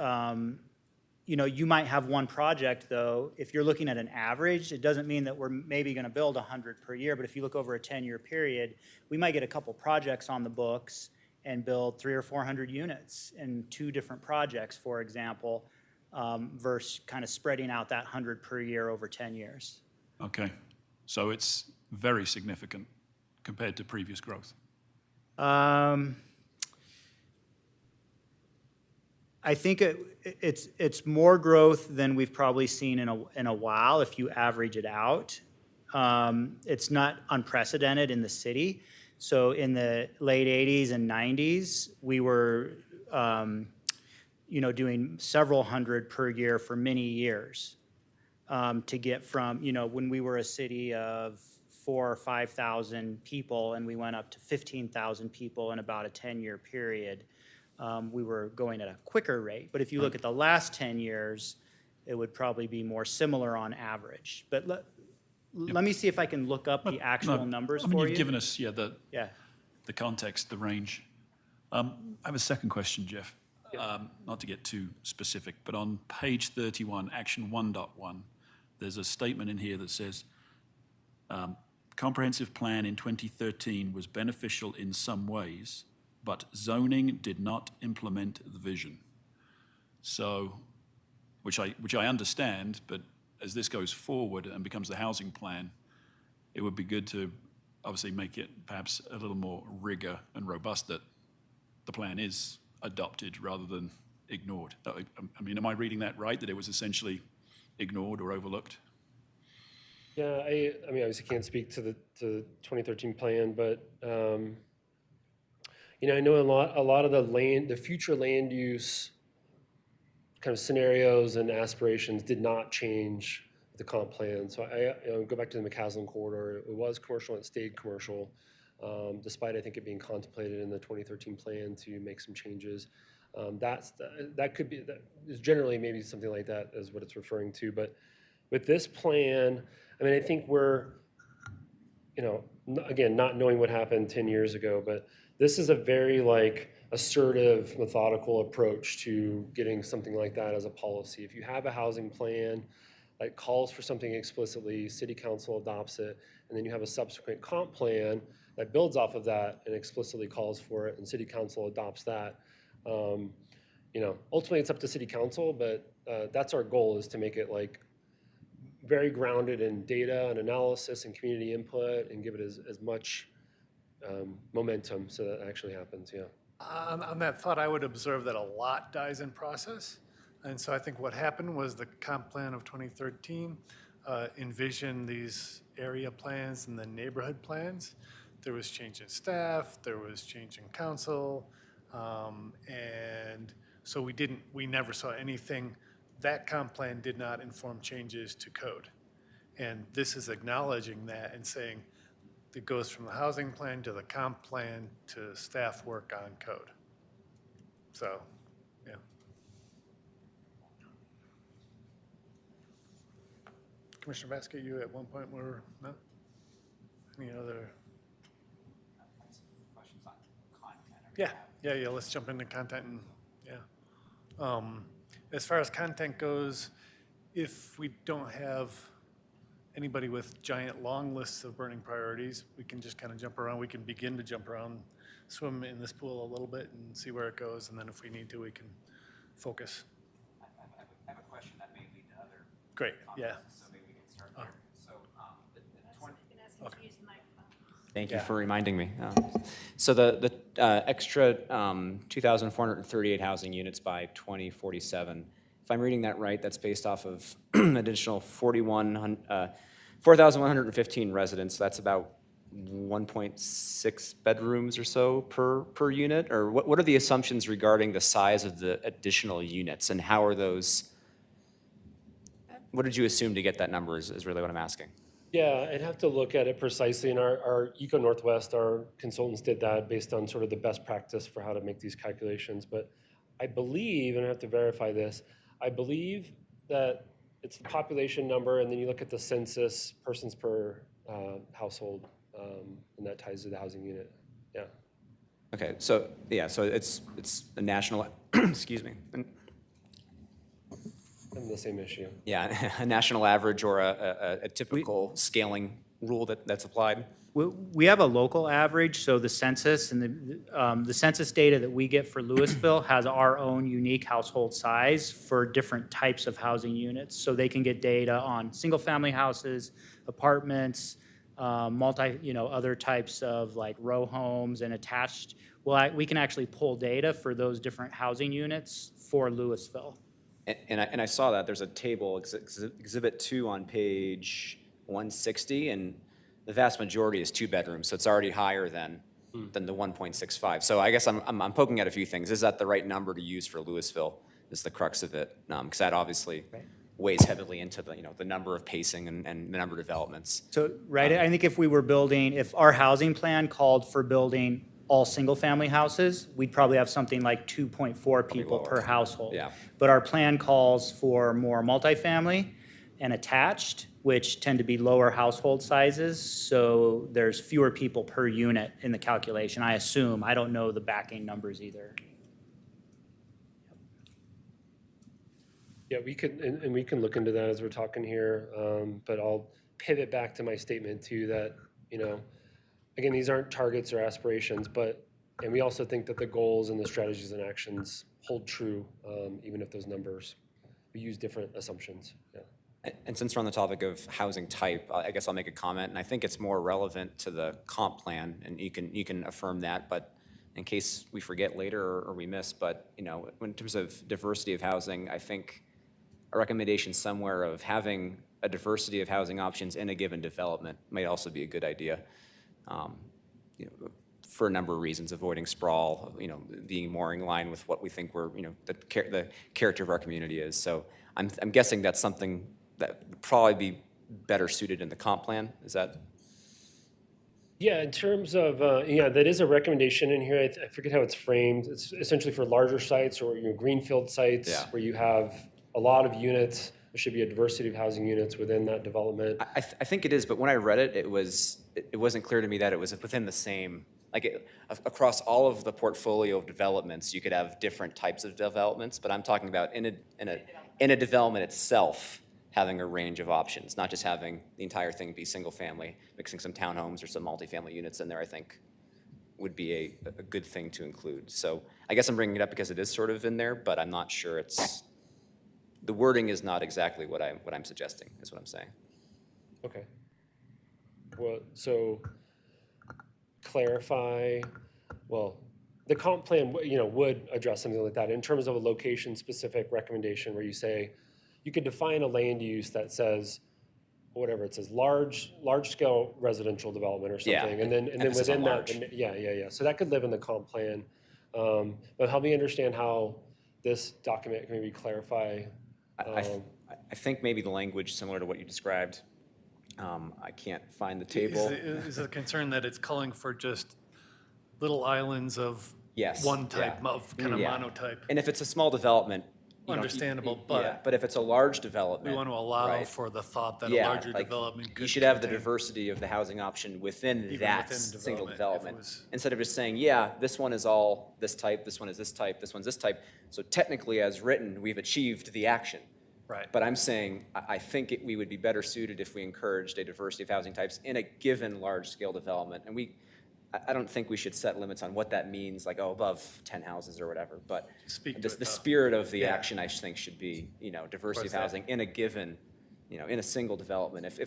you might have one project, though. If you're looking at an average, it doesn't mean that we're maybe going to build 100 per year, but if you look over a 10-year period, we might get a couple projects on the books and build 300 or 400 units in 2 different projects, for example, versus kind of spreading out that 100 per year over 10 years. Okay, so it's very significant compared to previous growth. I think it's more growth than we've probably seen in a while if you average it out. It's not unprecedented in the city. So in the late 80s and 90s, we were doing several hundred per year for many years to get from, when we were a city of 4,000 or 5,000 people and we went up to 15,000 people in about a 10-year period. We were going at a quicker rate. But if you look at the last 10 years, it would probably be more similar on average. But let me see if I can look up the actual numbers for you. You've given us, the context, the range. I have a second question, Jeff. Not to get too specific, but on page 31, action 1.1, there's a statement in here that says, comprehensive plan in 2013 was beneficial in some ways, but zoning did not implement the vision. So, which I understand, but as this goes forward and becomes the housing plan, it would be good to obviously make it perhaps a little more rigor and robust that the plan is adopted rather than ignored. I mean, am I reading that right, that it was essentially ignored or overlooked? Yeah, I mean, obviously can't speak to the 2013 plan, but I know a lot of the future land use kind of scenarios and aspirations did not change the comp plan. So I go back to the McCaslin corridor. It was commercial and it stayed commercial, despite I think it being contemplated in the 2013 plan to make some changes. That could be, that is generally maybe something like that is what it's referring to. But with this plan, I mean, I think we're, again, not knowing what happened 10 years ago, but this is a very assertive, methodical approach to getting something like that as a policy. If you have a housing plan that calls for something explicitly, city council adopts it, and then you have a subsequent comp plan that builds off of that and explicitly calls for it, and city council adopts that. Ultimately it's up to city council, but that's our goal, is to make it very grounded in data and analysis and community input and give it as much momentum so that actually happens, yeah. On that thought, I would observe that a lot dies in process. And so I think what happened was the comp plan of 2013 envisioned these area plans and the neighborhood plans. There was change in staff, there was change in council, and so we never saw anything. That comp plan did not inform changes to code. And this is acknowledging that and saying it goes from the housing plan to the comp plan to staff work on code. So, yeah. Commissioner Vasquez, you at one point were, no? Any other? Yeah, let's jump into content and, yeah. As far as content goes, if we don't have anybody with giant long lists of burning priorities, we can just kind of jump around. We can begin to jump around, swim in this pool a little bit and see where it goes. And then if we need to, we can focus. I have a question that may lead to other. Great, yeah. So maybe we can start there. So Use the microphone. Thank you for reminding me. So the extra 2,438 housing units by 2047, if I'm reading that right, that's based off of an additional 4,115 residents. That's about 1.6 bedrooms or so per unit? Or what are the assumptions regarding the size of the additional units, and how are those, what did you assume to get that number is really what I'm asking. Yeah, I'd have to look at it precisely, and our Eco Northwest, our consultants did that based on sort of the best practice for how to make these calculations. But I believe, and I have to verify this, I believe that it's the population number, and then you look at the census, persons per household, and that ties to the housing unit. Yeah. Okay, so, yeah, so it's a national, excuse me, And the same issue. yeah, a national average or a typical scaling rule that's applied? We have a local average, so the census and the census data that we get for Louisville has our own unique household size for different types of housing units. So they can get data on single-family houses, apartments, other types of like row homes and attached. Well, we can actually pull data for those different housing units for Louisville. And I saw that, there's a table, Exhibit 2 on page 160, and the vast majority is 2 bedrooms, so it's already higher than the 1.65. So I guess I'm poking at a few things. Is that the right number to use for Louisville, is the crux of it? Because that obviously weighs heavily into the number of pacing and the number of developments. So, right, I think if our housing plan called for building all single-family houses, we'd probably have something like 2.4 people per household. Yeah. But our plan calls for more multifamily and attached, which tend to be lower household sizes, so there's fewer people per unit in the calculation, I assume. I don't know the backing numbers either. Yeah, we could, and we can look into that as we're talking here, but I'll pivot back to my statement too, that, again, these aren't targets or aspirations, and we also think that the goals and the strategies and actions hold true, even if those numbers, we use different assumptions, yeah. And since we're on the topic of housing type, I guess I'll make a comment, and I think it's more relevant to the comp plan, and you can affirm that, but in case we forget later or we miss, but, in terms of diversity of housing, I think a recommendation somewhere of having a diversity of housing options in a given development might also be a good idea, for a number of reasons, avoiding sprawl, being more in line with what we think the character of our community is. So I'm guessing that's something that would probably be better suited in the comp plan. Is that? Yeah, in terms of, that is a recommendation in here. I forget how it's framed. It's essentially for larger sites or greenfield sites where you have a lot of units. There should be a diversity of housing units within that development. I think it is, but when I read it, it wasn't clear to me that it was within the same, across all of the portfolio of developments, you could have different types of developments, but I'm talking about in a development itself, having a range of options, not just having the entire thing be single family, mixing some townhomes or some multifamily units in there, I think would be a good thing to include. So I guess I'm bringing it up because it is sort of in there, but I'm not sure the wording is not exactly what I'm suggesting, is what I'm saying. Okay. Well, so clarify, the comp plan, would address something like that in terms of a location-specific recommendation where you say, you could define a land use that says, whatever it says, large-scale residential development or something, and then emphasis on within that, large. yeah. So that could live in the comp plan. But help me understand how this document can maybe clarify. I think maybe the language similar to what you described. I can't find the table. Is it a concern that it's calling for just little islands of Yes, one type, yeah. of kind of Yeah. monotype? And if it's a small development, Understandable, yeah, but but if it's a large development, we want to allow right, for the thought that a yeah, larger like, development could you should have the contain- diversity of the housing option within Even that within single development, if it development. was- Instead of just saying, yeah, this one is all this type, this one is this type, this one's this type. So technically, as written, we've achieved the action. Right. But I'm saying, I think we would be better suited if we encouraged a diversity of housing types in a given large-scale development. And I don't think we should set limits on what that means, like, above 10 houses or whatever. But Speak to the it, though. spirit of the Yeah. action, I think, should be, diversity of that. housing in a given, in a single development. If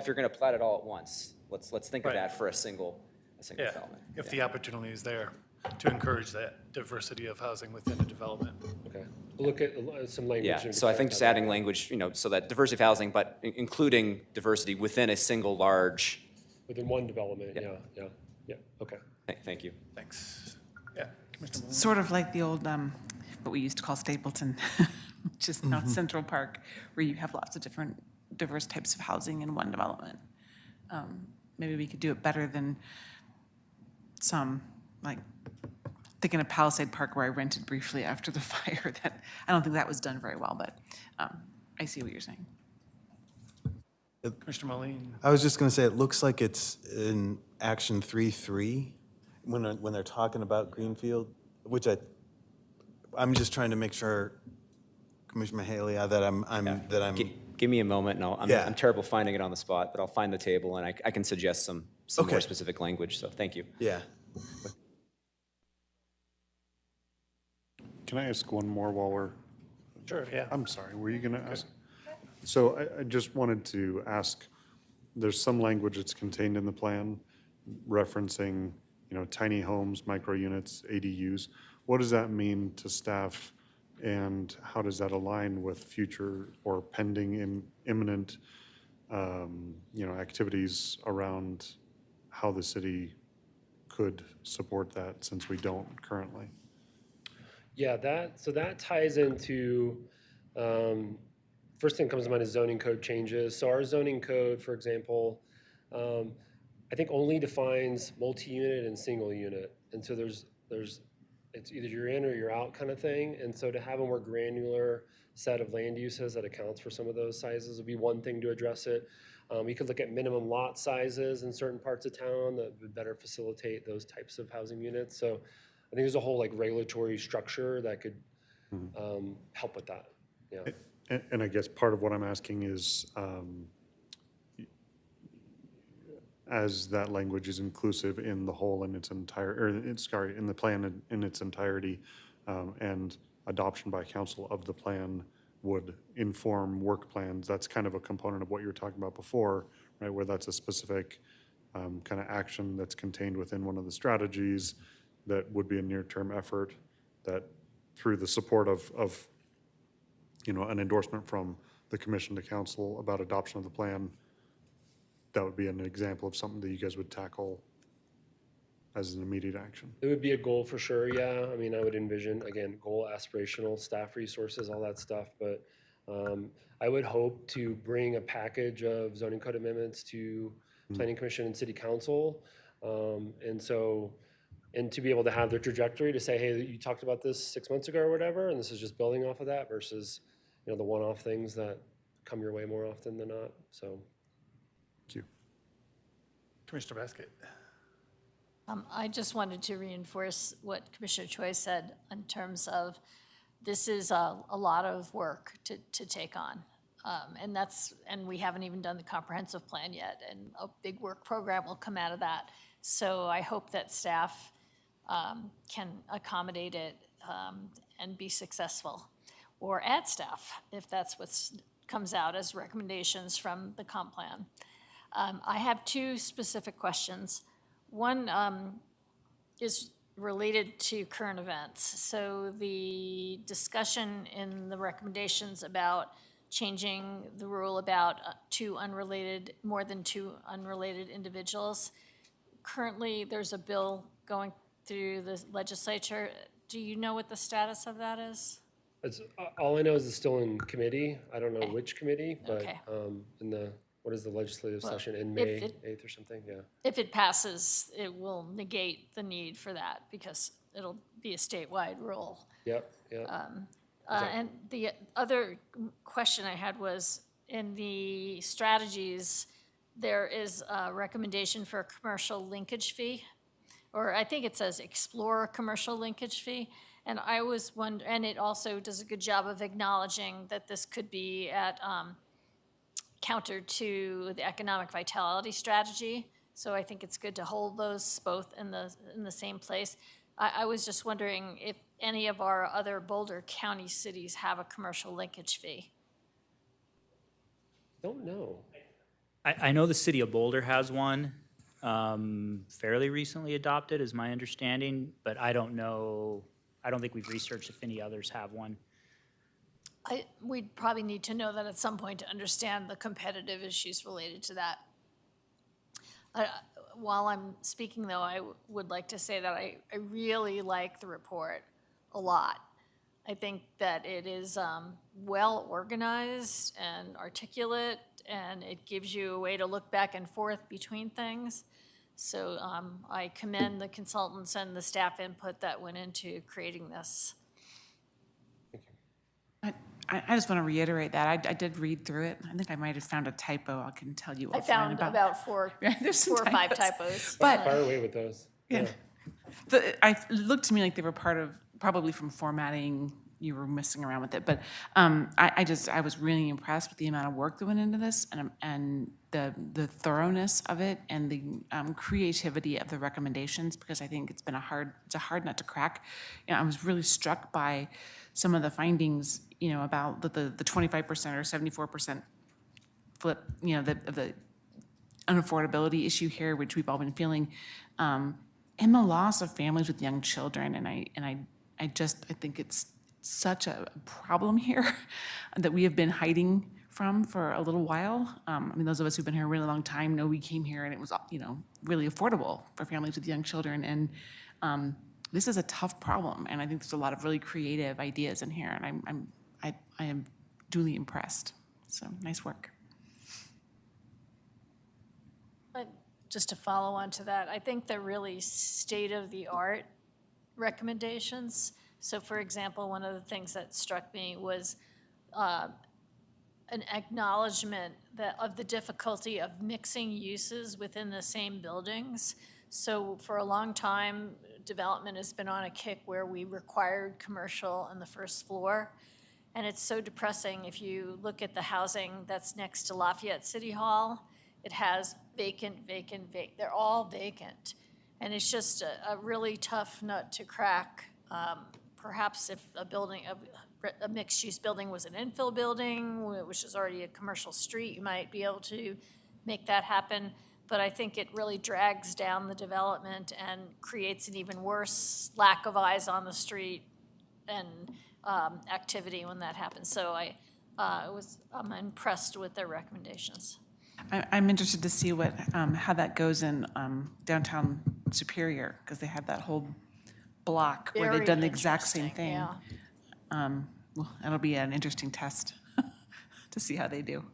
you're going to plat it all at once, let's think of Right. that for a single Yeah, development. if Yeah. the opportunity is there. to encourage that diversity of housing within a development. Okay. We'll look at some language. Yeah, and so I check think that just out. adding language, so that diversity of housing, but including diversity within a single large, Within one development, yeah, okay. thank you. Thanks. Yeah, Commissioner Maloney? Sort of like the old, what we used to call Stapleton, which is now Central Park, where you have lots of different diverse types of housing in one development. Maybe we could do it better than some, like, thinking of Palisade Park where I rented briefly after the fire. That, I don't think that was done very well, but I see what you're saying. Commissioner Moline? I was just going to say, it looks like it's in action 3.3 when they're talking about Greenfield, which I'm just trying to make sure, Commissioner Mahalia, that I'm. Give me a moment, and Yeah. I'm terrible finding it on the spot, but I'll find the table, and I can suggest some more Okay. specific language, so thank you. Yeah. Can I ask one more while we're, Sure, yeah. I'm sorry, were you going to ask? So I just wanted to ask, there's some language that's contained in the plan referencing, tiny homes, micro units, ADUs. What does that mean to staff, and how does that align with future or pending and imminent, activities around how the city could support that, since we don't currently? Yeah, so that ties into, first thing that comes to mind is zoning code changes. So our zoning code, for example, I think only defines multi-unit and single unit. And so there's it's either you're in or you're out kind of thing. And so to have a more granular set of land uses that accounts for some of those sizes would be one thing to address it. We could look at minimum lot sizes in certain parts of town that would better facilitate those types of housing units. So I think there's a whole regulatory structure that could help with that. Yeah. And I guess part of what I'm asking is, as that language is inclusive in the whole in its in the plan in its entirety, and adoption by council of the plan would inform work plans. That's kind of a component of what you were talking about before, right? Where that's a specific kind of action that's contained within one of the strategies that would be a near-term effort that, through the support of an endorsement from the commission to council about adoption of the plan, that would be an example of something that you guys would tackle as an immediate action. It would be a goal for sure, yeah. I mean, I would envision, again, goal, aspirational, staff resources, all that stuff. But I would hope to bring a package of zoning code amendments to Planning Commission and City Council. And to be able to have their trajectory to say, hey, you talked about this 6 months ago or whatever, and this is just building off of that versus, the one-off things that come your way more often than not, so. Thank you. Commissioner Basket? I just wanted to reinforce what Commissioner Choi said in terms of this is a lot of work to take on. And we haven't even done the comprehensive plan yet, and a big work program will come out of that. So I hope that staff can accommodate it and be successful, or add staff if that's what comes out as recommendations from the comp plan. I have two specific questions. One is related to current events. So the discussion in the recommendations about changing the rule about more than two unrelated individuals. Currently, there's a bill going through the legislature. Do you know what the status of that is? All I know is it's still in committee. I don't know Okay. which committee, but Okay. what is the legislative Well, session in if May it- 8th or something? Yeah. If it passes, it will negate the need for that because it'll be a statewide rule. Yep. And the other question I had was, in the strategies, there is a recommendation for a commercial linkage fee, or I think it says explore a commercial linkage fee. And I was wondering, and it also does a good job of acknowledging that this could be at counter to the economic vitality strategy. So I think it's good to hold those both in the same place. I was just wondering if any of our other Boulder County cities have a commercial linkage fee. Don't know. I know the city of Boulder has one. fairly recently adopted, is my understanding, but I don't know, I don't think we've researched if any others have one. We'd probably need to know that at some point to understand the competitive issues related to that. While I'm speaking, though, I would like to say that I really like the report a lot. I think that it is well organized and articulate, and it gives you a way to look back and forth between things. So I commend the consultants and the staff input that went into creating this. I just want to reiterate that. I did read through it. I think I might have found a typo. I can tell you I offline found about Yeah, there's some 4 or 5 typos. typos. But Fire away with those. yeah, it looked to me like they were part of, probably from formatting, you were messing around with it. But I was really impressed with the amount of work that went into this and the thoroughness of it and the creativity of the recommendations, because I think it's a hard nut to crack. I was really struck by some of the findings, about the 25% or 74% flip, the unaffordability issue here, which we've all been feeling, and the loss of families with young children. And I think it's such a problem here that we have been hiding from for a little while. Those of us who've been here a really long time know we came here and it was, really affordable for families with young children. And this is a tough problem. And I think there's a lot of really creative ideas in here. And I am duly impressed. So nice work. But just to follow on to that, I think they're really state-of-the-art recommendations. So for example, one of the things that struck me was an acknowledgement of the difficulty of mixing uses within the same buildings. So for a long time, development has been on a kick where we required commercial on the first floor. And it's so depressing. If you look at the housing that's next to Lafayette City Hall, it has vacant. They're all vacant. And it's just a really tough nut to crack. Perhaps if a mixed-use building was an infill building, which is already a commercial street, you might be able to make that happen. But I think it really drags down the development and creates an even worse lack of eyes on the street and activity when that happens. So I'm impressed with their recommendations. I'm interested to see how that goes in downtown Superior, because they have that whole block where they've done the exact same Interesting, thing. yeah. Well, that'll be an interesting test to see how they do.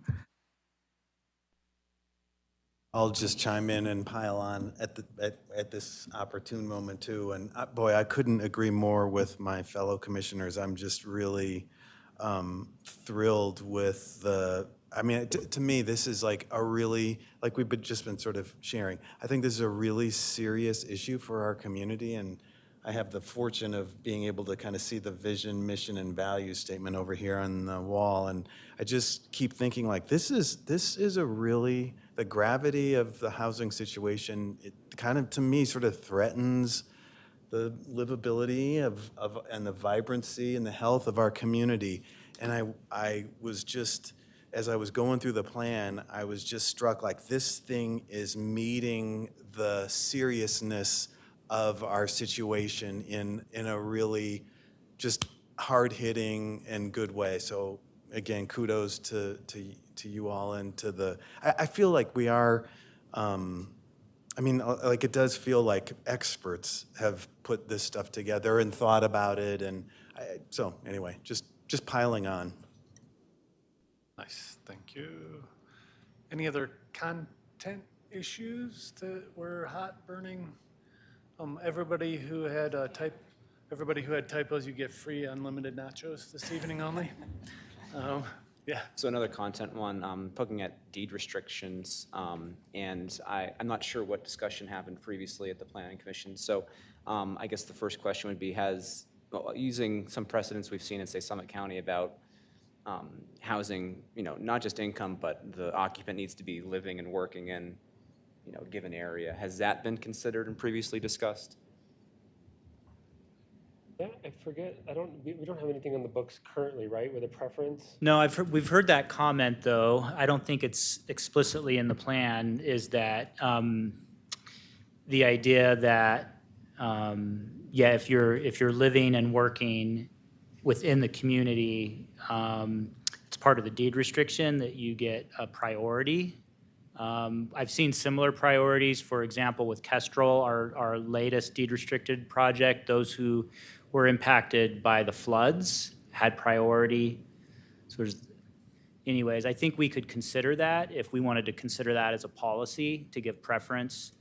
I'll just chime in and pile on at this opportune moment too. And boy, I couldn't agree more with my fellow commissioners. I'm just really thrilled with to me, this is like we've just been sort of sharing. I think this is a really serious issue for our community, and I have the fortune of being able to kind of see the vision, mission, and value statement over here on the wall. And I just keep thinking like, this is a really, the gravity of the housing situation, it kind of, to me, sort of threatens the livability and the vibrancy and the health of our community. And I was just, as I was going through the plan, I was just struck like this thing is meeting the seriousness of our situation in a really just hard-hitting and good way. So again, kudos to you all and to the, I feel like we are, like it does feel like experts have put this stuff together and thought about it. And so anyway, just piling on. Nice, thank you. Any other content issues that were hot burning? Everybody who had typos, you get free unlimited nachos this evening only. Yeah. So another content one, poking at deed restrictions, and I'm not sure what discussion happened previously at the Planning Commission. So I guess the first question would be, using some precedents we've seen in, say, Summit County about housing, not just income, but the occupant needs to be living and working in, a given area. Has that been considered and previously discussed? Yeah, I forget. We don't have anything on the books currently, right, with a preference? No, we've heard that comment, though. I don't think it's explicitly in the plan, is that the idea that, yeah, if you're living and working within the community, it's part of the deed restriction that you get a priority. I've seen similar priorities, for example, with Kestrel, our latest deed restricted project. Those who were impacted by the floods had priority. So there's, anyways, I think we could consider that if we wanted to consider that as a policy to give preference.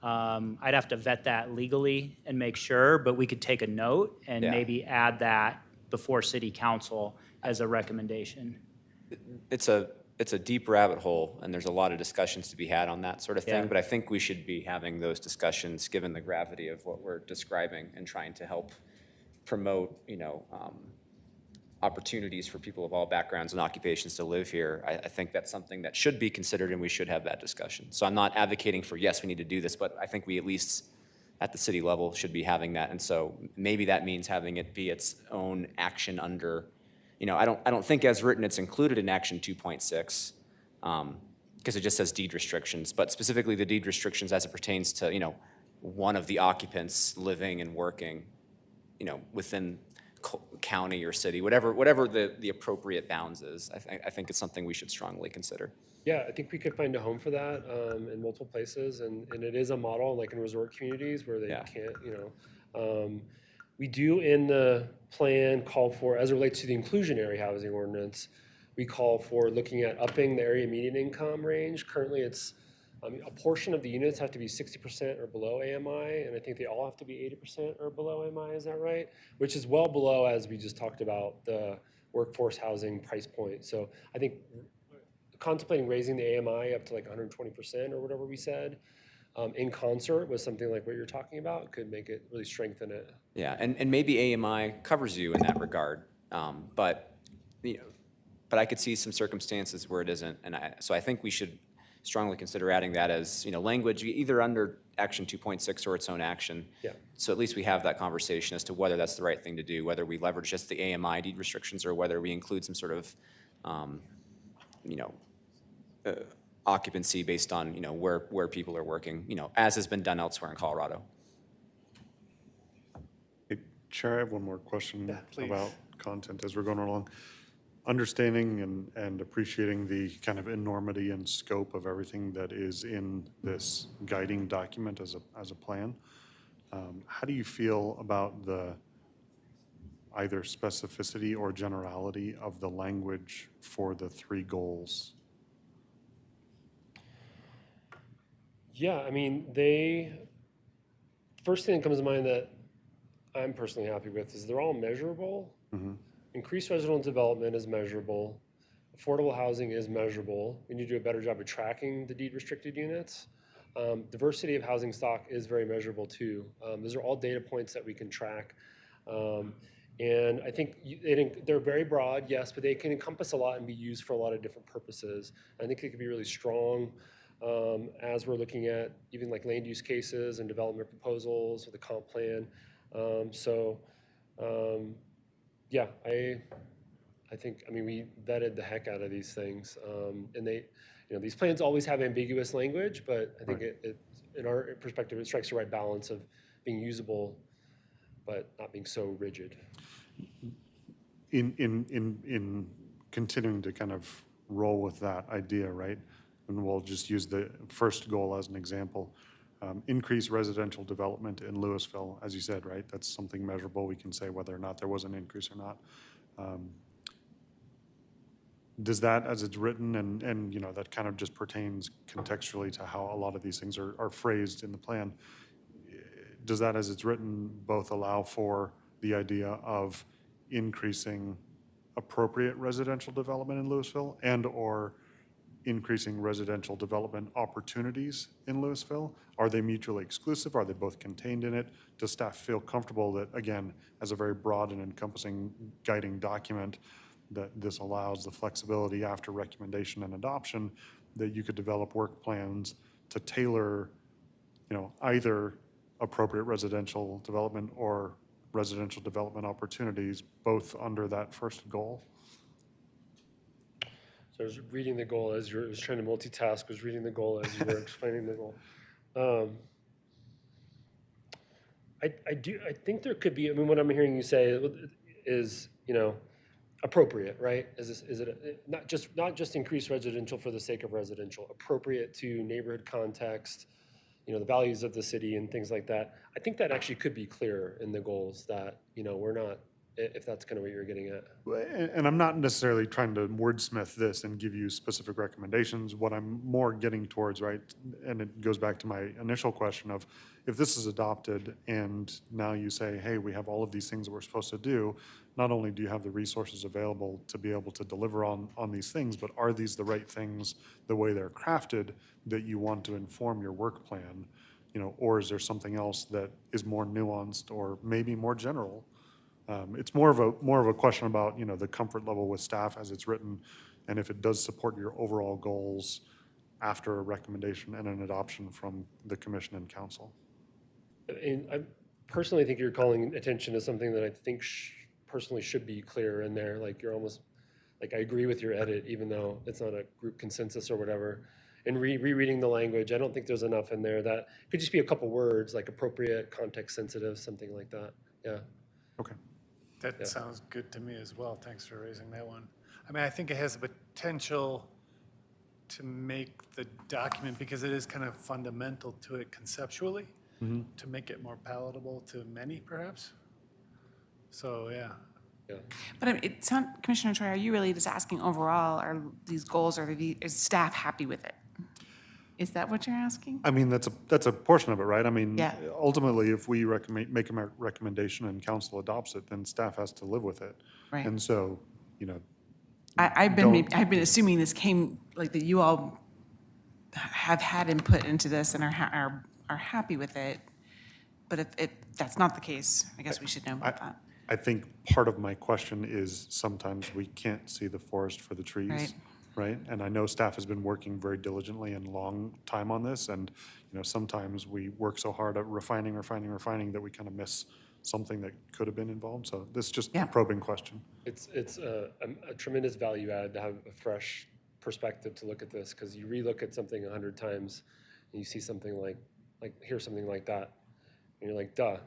I'd have to vet that legally and make sure, but we could take a note and Yeah. maybe add that before city council as a recommendation. It's a deep rabbit hole, and there's a lot of discussions to be had on that sort of thing, Yeah. but I think we should be having those discussions, given the gravity of what we're describing, and trying to help promote, opportunities for people of all backgrounds and occupations to live here. I think that's something that should be considered, and we should have that discussion. So I'm not advocating for, yes, we need to do this, but I think we at least, at the city level, should be having that. And so maybe that means having it be its own action under, I don't think as written it's included in Action 2.6, because it just says deed restrictions, but specifically the deed restrictions as it pertains to, one of the occupants living and working, within county or city, whatever the appropriate bounds is. I think it's something we should strongly consider. Yeah, I think we could find a home for that in multiple places, and it is a model like in resort communities where they Yeah. can't, we do in the plan call for, as it relates to the inclusionary housing ordinance, we call for looking at upping the area median income range. Currently, it's, a portion of the units have to be 60% or below AMI, and I think they all have to be 80% or below AMI, is that right? Which is well below, as we just talked about, the workforce housing price point. So I think contemplating raising the AMI up to like 120% or whatever we said, in concert with something like what you're talking about, could make it really strengthen it. Yeah, and maybe AMI covers you in that regard, but I could see some circumstances where it isn't, and so I think we should strongly consider adding that as language either under Action 2.6 or its own action. Yeah. So at least we have that conversation as to whether that's the right thing to do, whether we leverage just the AMI deed restrictions or whether we include some sort of occupancy based on where people are working, as has been done elsewhere in Colorado. Hey, Chair, I have one more question Yeah, please. about content as we're going along. Understanding and appreciating the kind of enormity and scope of everything that is in this guiding document as a plan, how do you feel about the either specificity or generality of the language for the 3 goals? Yeah, I mean, first thing that comes to mind that I'm personally happy with is they're all measurable. Increased residential development is measurable. Affordable housing is measurable. We need to do a better job of tracking the deed restricted units. Diversity of housing stock is very measurable too. Those are all data points that we can track. And I think they're very broad, yes, but they can encompass a lot and be used for a lot of different purposes. I think they could be really strong as we're looking at even like land use cases and development proposals with the comp plan. Yeah, I think, we vetted the heck out of these things. And these plans always have ambiguous language, but I think in our perspective, it strikes the right balance of being usable, but not being so rigid. In continuing to kind of roll with that idea, right? And we'll just use the first goal as an example. Increase residential development in Louisville, as you said, right? That's something measurable. We can say whether or not there was an increase or not. Does that, as it's written, and that kind of just pertains contextually to how a lot of these things are phrased in the plan, does that, as it's written, both allow for the idea of increasing appropriate residential development in Louisville and/or increasing residential development opportunities in Louisville? Are they mutually exclusive? Are they both contained in it? Does staff feel comfortable that, again, as a very broad and encompassing guiding document, that this allows the flexibility after recommendation and adoption that you could develop work plans to tailor, either appropriate residential development or residential development opportunities, both under that first goal? So I was reading the goal as I was trying to multitask, was reading the goal as you were explaining the goal. I think there could be, I mean, what I'm hearing you say is, appropriate, right? Is it not just increase residential for the sake of residential, appropriate to neighborhood context, the values of the city and things like that. I think that actually could be clearer in the goals that, we're not, if that's kind of what you're getting at. And I'm not necessarily trying to wordsmith this and give you specific recommendations. What I'm more getting towards, right, and it goes back to my initial question of, if this is adopted and now you say, hey, we have all of these things that we're supposed to do, not only do you have the resources available to be able to deliver on these things, but are these the right things, the way they're crafted, that you want to inform your work plan? Or is there something else that is more nuanced or maybe more general? It's more of a question about, the comfort level with staff as it's written, and if it does support your overall goals after a recommendation and an adoption from the commission and council. And I personally think you're calling attention to something that I think personally should be clearer in there. Like you're almost, like I agree with your edit, even though it's not a group consensus or whatever. And rereading the language, I don't think there's enough in there. That could just be a couple words, like appropriate, context sensitive, something like that. Yeah. Okay. That sounds good to me as well. Thanks for raising that one. I mean, I think it has the potential to make the document, because it is kind of fundamental to it conceptually, to make it more palatable to many, perhaps. So, yeah. But it sounds, Commissioner Choi, are you really just asking overall, are these goals, is staff happy with it? Is that what you're asking? I mean, that's a portion of it, right? I mean, Yeah. ultimately, if we make a recommendation and council adopts it, then staff has to live with it. Right. And so, I've been assuming this came, like that you all have had input into this and are happy with it. But if that's not the case, I guess we should know about that. I think part of my question is sometimes we can't see the forest for the trees. Right? And I know staff has been working very diligently and long time on this, and, sometimes we work so hard at refining that we kind of miss something that could have been involved. So this is just a probing question. It's a tremendous value add to have a fresh perspective to look at this, because you relook at something 100 times and you see something like hear something like that, and you're like, duh,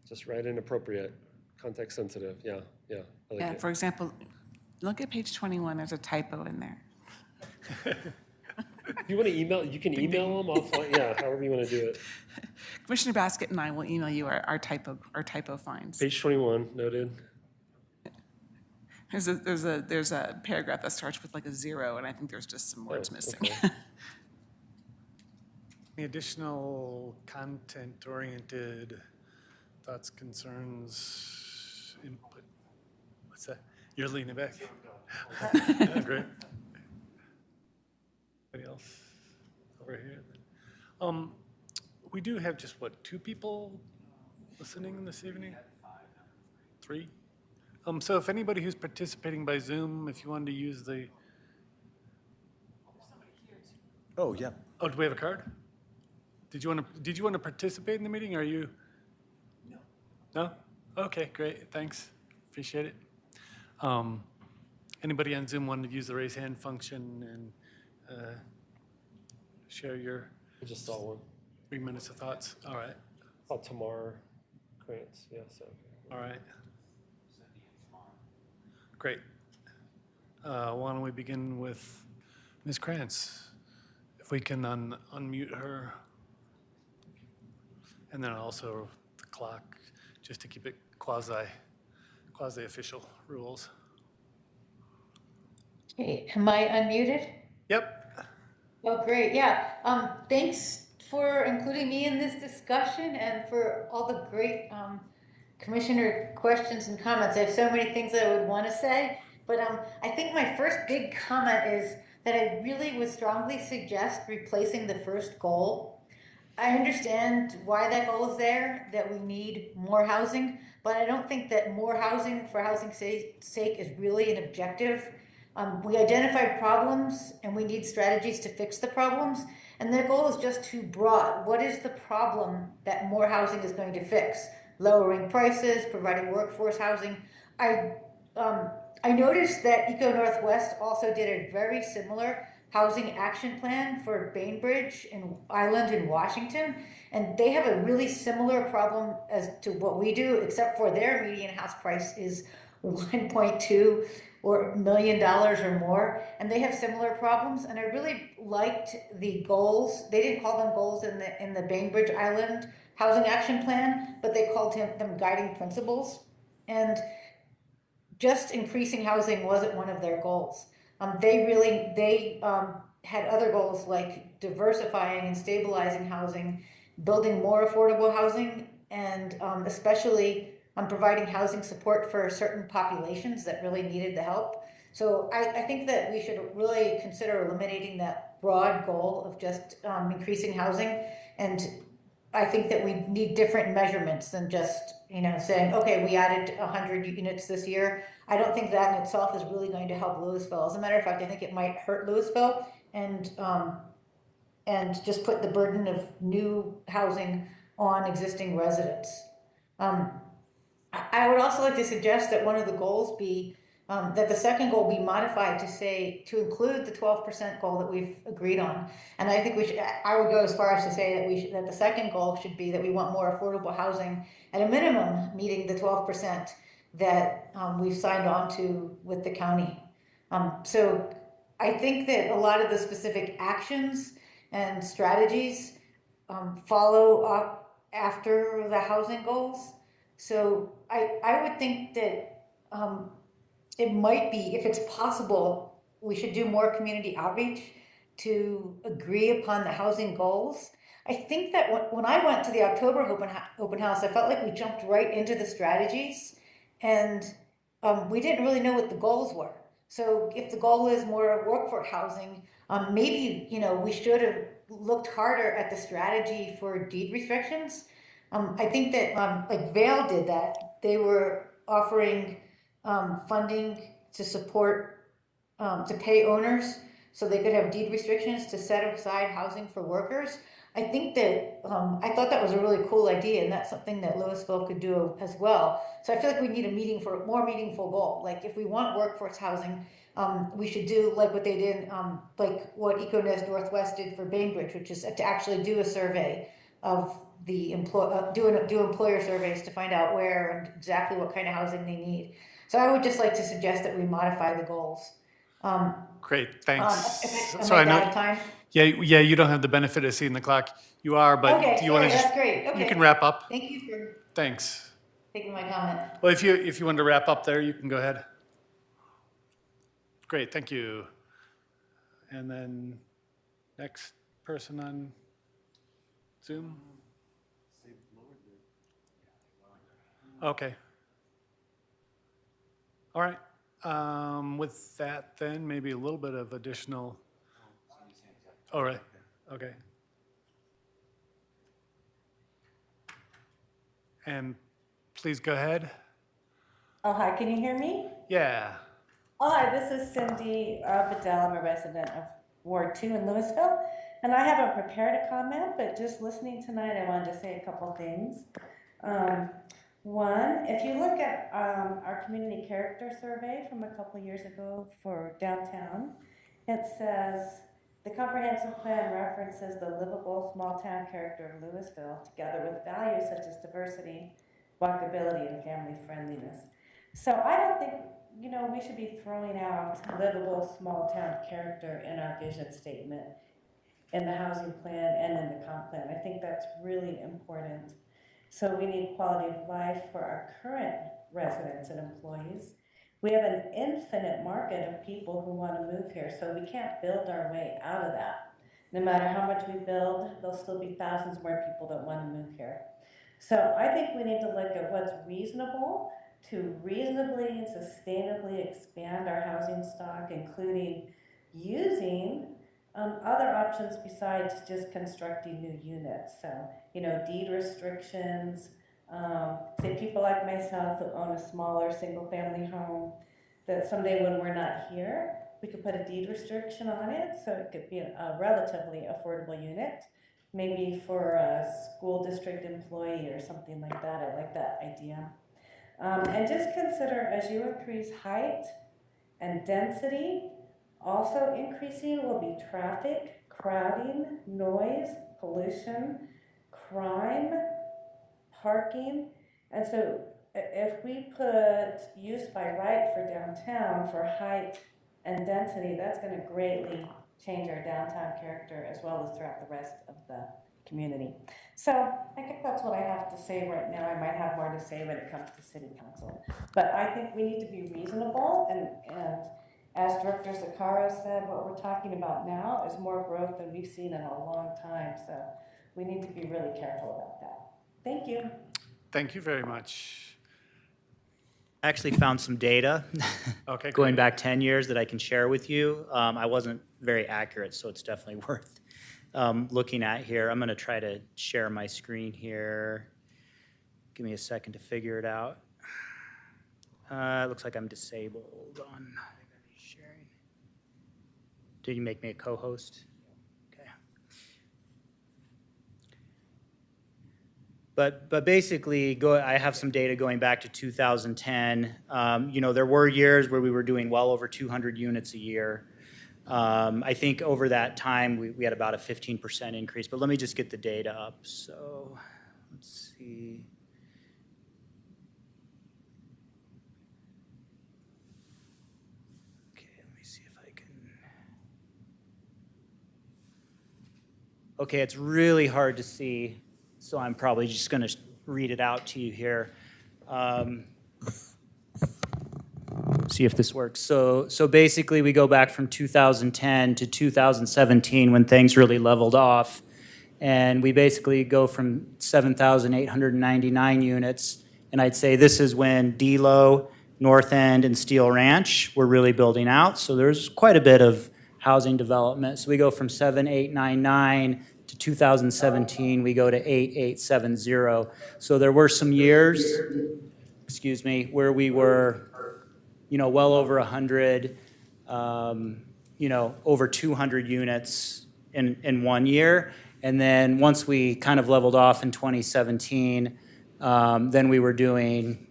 just right and appropriate, context sensitive. Yeah. I like it. For example, look at page 21, there's a typo in there. If you want to email, you can email them offline. Yeah, however you want to do it. Commissioner Basket and I will email you our typo finds. Page 21, noted. There's a paragraph that starts with like a 0, and I think there's just some words missing. Okay. Any additional content-oriented thoughts, concerns, input? What's that? You're leaning back. Great. Anybody else over here? We do have just, 2 people listening this evening? 3? So if anybody who's participating by Zoom, if you wanted to use the... Oh, yeah. Oh, do we have a card? Did you want to participate in the meeting? Are you? No. No? Okay, great. Thanks. Appreciate it. Anybody on Zoom wanted to use the raise hand function and share your I just saw one. 3 minutes of thoughts? All right. Oh, Tamar Krantz. Yeah, so. All right. Great. Why don't we begin with Ms. Krantz? If we can unmute her. And then also the clock, just to keep it quasi-official rules. Okay, am I unmuted? Yep. Oh, great, yeah. Thanks for including me in this discussion and for all the great commissioner questions and comments. I have so many things that I would want to say, but I think my first big comment is that I really would strongly suggest replacing the first goal. I understand why that goal is there, that we need more housing, but I don't think that more housing for housing's sake is really an objective. We identified problems and we need strategies to fix the problems, and their goal is just too broad. What is the problem that more housing is going to fix? Lowering prices, providing workforce housing. I noticed that Eco Northwest also did a very similar housing action plan for Bainbridge and Island in Washington, and they have a really similar problem as to what we do, except for their median house price is 1.2 million or more, and they have similar problems. And I really liked the goals. They didn't call them goals in the Bainbridge Island housing action plan, but they called them guiding principles. And just increasing housing wasn't one of their goals. They had other goals like diversifying and stabilizing housing, building more affordable housing, and especially providing housing support for certain populations that really needed the help. So I think that we should really consider eliminating that broad goal of just increasing housing. And I think that we need different measurements than just, saying, okay, we added 100 units this year. I don't think that in itself is really going to help Louisville. As a matter of fact, I think it might hurt Louisville and just put the burden of new housing on existing residents. I would also like to suggest that one of the goals be that the second goal be modified to include the 12% goal that we've agreed on. And I think I would go as far as to say that the second goal should be that we want more affordable housing at a minimum, meeting the 12% that we've signed on to with the county. So I think that a lot of the specific actions and strategies follow up after the housing goals. So I would think that it might be, if it's possible, we should do more community outreach to agree upon the housing goals. I think that when I went to the October open house, I felt like we jumped right into the strategies, and we didn't really know what the goals were. So if the goal is more workforce housing, maybe we should have looked harder at the strategy for deed restrictions. I think that like Vail did that. They were offering funding to support, to pay owners so they could have deed restrictions to set aside housing for workers. I think that, I thought that was a really cool idea, and that's something that Louisville could do as well. So I feel like we need a more meaningful goal. Like if we want workforce housing, we should do like what they did, like what EcoNest Northwest did for Bainbridge, which is to actually do a survey of the do employer surveys to find out where and exactly what kind of housing they need. So I would just like to suggest that we modify the goals. Great, thanks. Am So I I know, out of time? yeah, you don't have the benefit of seeing the clock. You are, but Okay, do you want sorry, to just? that's great. Okay. You can wrap up. Thank you for Thanks. taking my comment. Well, if you want to wrap up there, you can go ahead. Great, thank you. And then next person on Zoom? Okay. All right. With that, then maybe a little bit of additional. All right. Okay. And please go ahead. Oh, hi, can you hear me? Yeah. Oh, hi, this is Cindy Bedell. I'm a resident of Ward 2 in Louisville. And I haven't prepared a comment, but just listening tonight, I wanted to say a couple things. One, if you look at our community character survey from a couple years ago for downtown, it says the comprehensive plan references the livable small town character of Louisville together with values such as diversity, walkability, and family friendliness. So I don't think, we should be throwing out livable small town character in our vision statement, in the housing plan and in the comp plan. I think that's really important. So we need quality of life for our current residents and employees. We have an infinite market of people who want to move here, so we can't build our way out of that. No matter how much we build, there'll still be thousands more people that want to move here. So I think we need to look at what's reasonable to reasonably and sustainably expand our housing stock, including using other options besides just constructing new units. So, deed restrictions, say people like myself who own a smaller single-family home, that someday when we're not here, we could put a deed restriction on it, so it could be a relatively affordable unit, maybe for a school district employee or something like that. I like that idea. And just consider, as you increase height and density, Also increasing will be traffic, crowding, noise, pollution, crime, parking. And so if we put use by right for downtown for height and density, that's gonna greatly change our downtown character as well as throughout the rest of the community. So I think that's what I have to say right now. I might have more to say when it comes to city council. But I think we need to be reasonable, and as Director Zakaro said, what we're talking about now is more growth than we've seen in a long time. So we need to be really careful about that. Thank you. Thank you very much. I actually found some data Okay, going great. back 10 years that I can share with you. I wasn't very accurate, so it's definitely worth looking at here. I'm going to try to share my screen here. Give me a second to figure it out. It looks like I'm disabled on sharing. Did you make me a co-host? Okay. But basically, I have some data going back to 2010. You know, there were years where we were doing well over 200 units a year. I think over that time, we had about a 15% increase, but let me just get the data up. So let's see. Okay, let me see if I can. Okay, it's really hard to see, so I'm probably just going to read it out to you here. See if this works. So basically, we go back from 2010 to 2017 when things really leveled off. And we basically go from 7,899 units. And I'd say this is when D-Lo, North End, and Steel Ranch were really building out. So there's quite a bit of housing development. So we go from 7,899 to 2017, we go to 8,870. So there were some years, excuse me, where we were, you know, well over 100, you know, over 200 units in 1 year. And then once we kind of leveled off in 2017, then we were doing,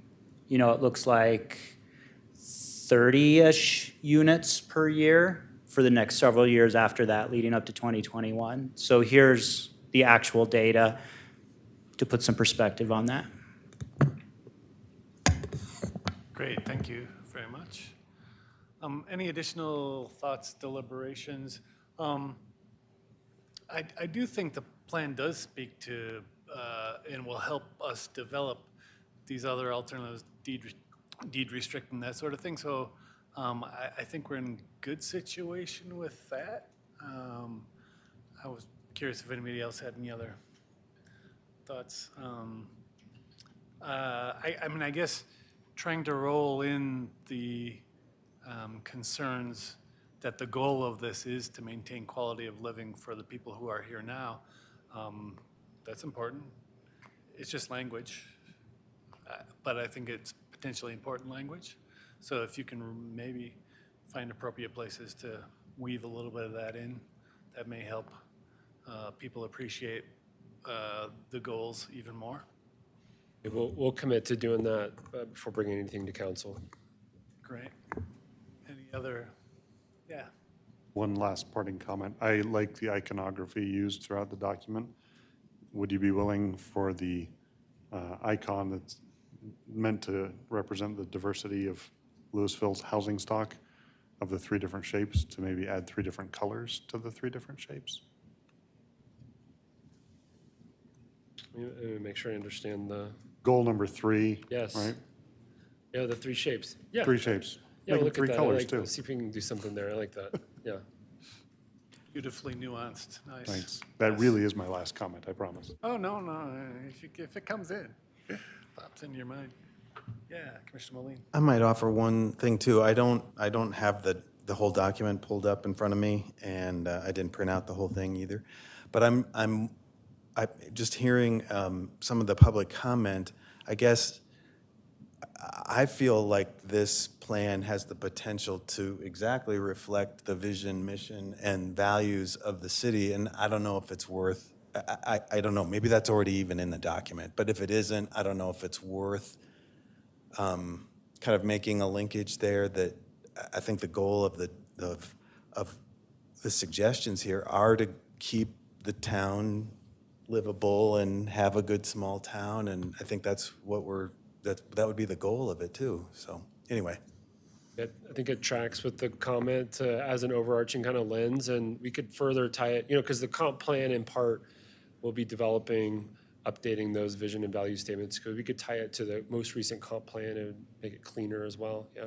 you know, it looks like 30-ish units per year for the next several years after that, leading up to 2021. So here's the actual data to put some perspective on that. Great, thank you very much. Any additional thoughts, deliberations? I do think the plan does speak to and will help us develop these other alternatives, deed restricting, that sort of thing. So I think we're in good situation with that. I was curious if anybody else had any other thoughts. I mean, I guess trying to roll in the concerns that the goal of this is to maintain quality of living for the people who are here now. That's important. It's just language, but I think it's potentially important language. So if you can maybe find appropriate places to weave a little bit of that in, that may help people appreciate the goals even more. We'll commit to doing that before bringing anything to council. Great. Any other, yeah. One last parting comment. I like the iconography used throughout the document. Would you be willing for the icon that's meant to represent the diversity of Louisville's housing stock of the 3 different shapes to maybe add 3 different colors to the 3 different shapes? Let me make sure I understand the, Goal number 3, yes. right? Yeah, the 3 shapes. Yeah. 3 shapes. Yeah, Make we'll them look 3 at that. I colors like, too. see if we can do something there. I like that. Yeah. Beautifully nuanced, nice. Thanks. That really is my last comment, I promise. Oh, no, if it comes in, pops into your mind. Yeah, Commissioner Moline. I might offer one thing too. I don't have the whole document pulled up in front of me, and I didn't print out the whole thing either. But I'm just hearing some of the public comment. I guess I feel like this plan has the potential to exactly reflect the vision, mission, and values of the city, and I don't know if it's worth, I don't know, maybe that's already even in the document, but if it isn't, I don't know if it's worth kind of making a linkage there that I think the goal of of the suggestions here are to keep the town livable and have a good small town, and I think that's what that would be the goal of it too. So anyway. I think it tracks with the comment as an overarching kind of lens, and we could further tie it, because the comp plan in part will be developing, updating those vision and value statements, because we could tie it to the most recent comp plan and make it cleaner as well, yeah.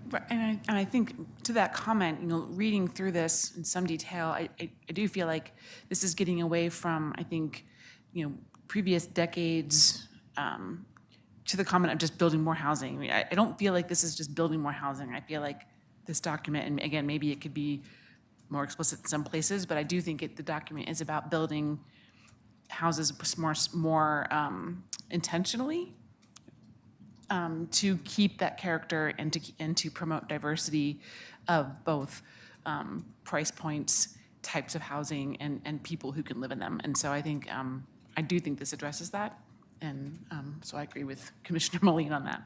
Right, and I think to that comment, reading through this in some detail, I do feel like this is getting away from, I think, previous decades, to the comment of just building more housing. I mean, I don't feel like this is just building more housing. I feel like this document, and again, maybe it could be more explicit in some places, but I do think the document is about building houses more intentionally, to keep that character and to promote diversity of both price points, types of housing, and people who can live in them. And so I think, I do think this addresses that. And so I agree with Commissioner Moline on that.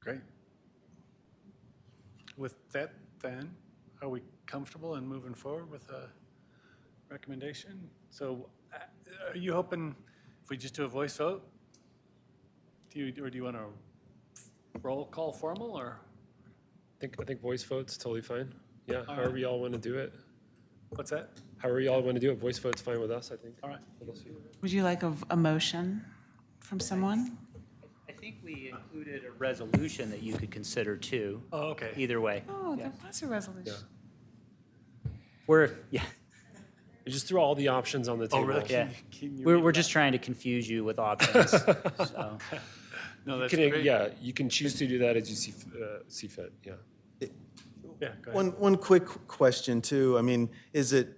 Great. With that, then, are we comfortable in moving forward with a recommendation? So are you hoping if we just do a voice vote? Do you want a roll call formal, or? I think voice vote's totally fine. Yeah, however y'all want to do it. What's that? However y'all want to do it, voice vote's fine with us, I think. All right. Would you like a motion from someone? I think we included a resolution that you could consider too. Oh, okay. Either way. Oh, there was a resolution. Yeah. You just threw all the options on the table. Oh, really? Yeah. Can you We're read just trying to confuse you with options. So. No, that's Can, great. yeah, you can choose to do that as you see fit, yeah. Yeah, go ahead. One quick question too. I mean, is it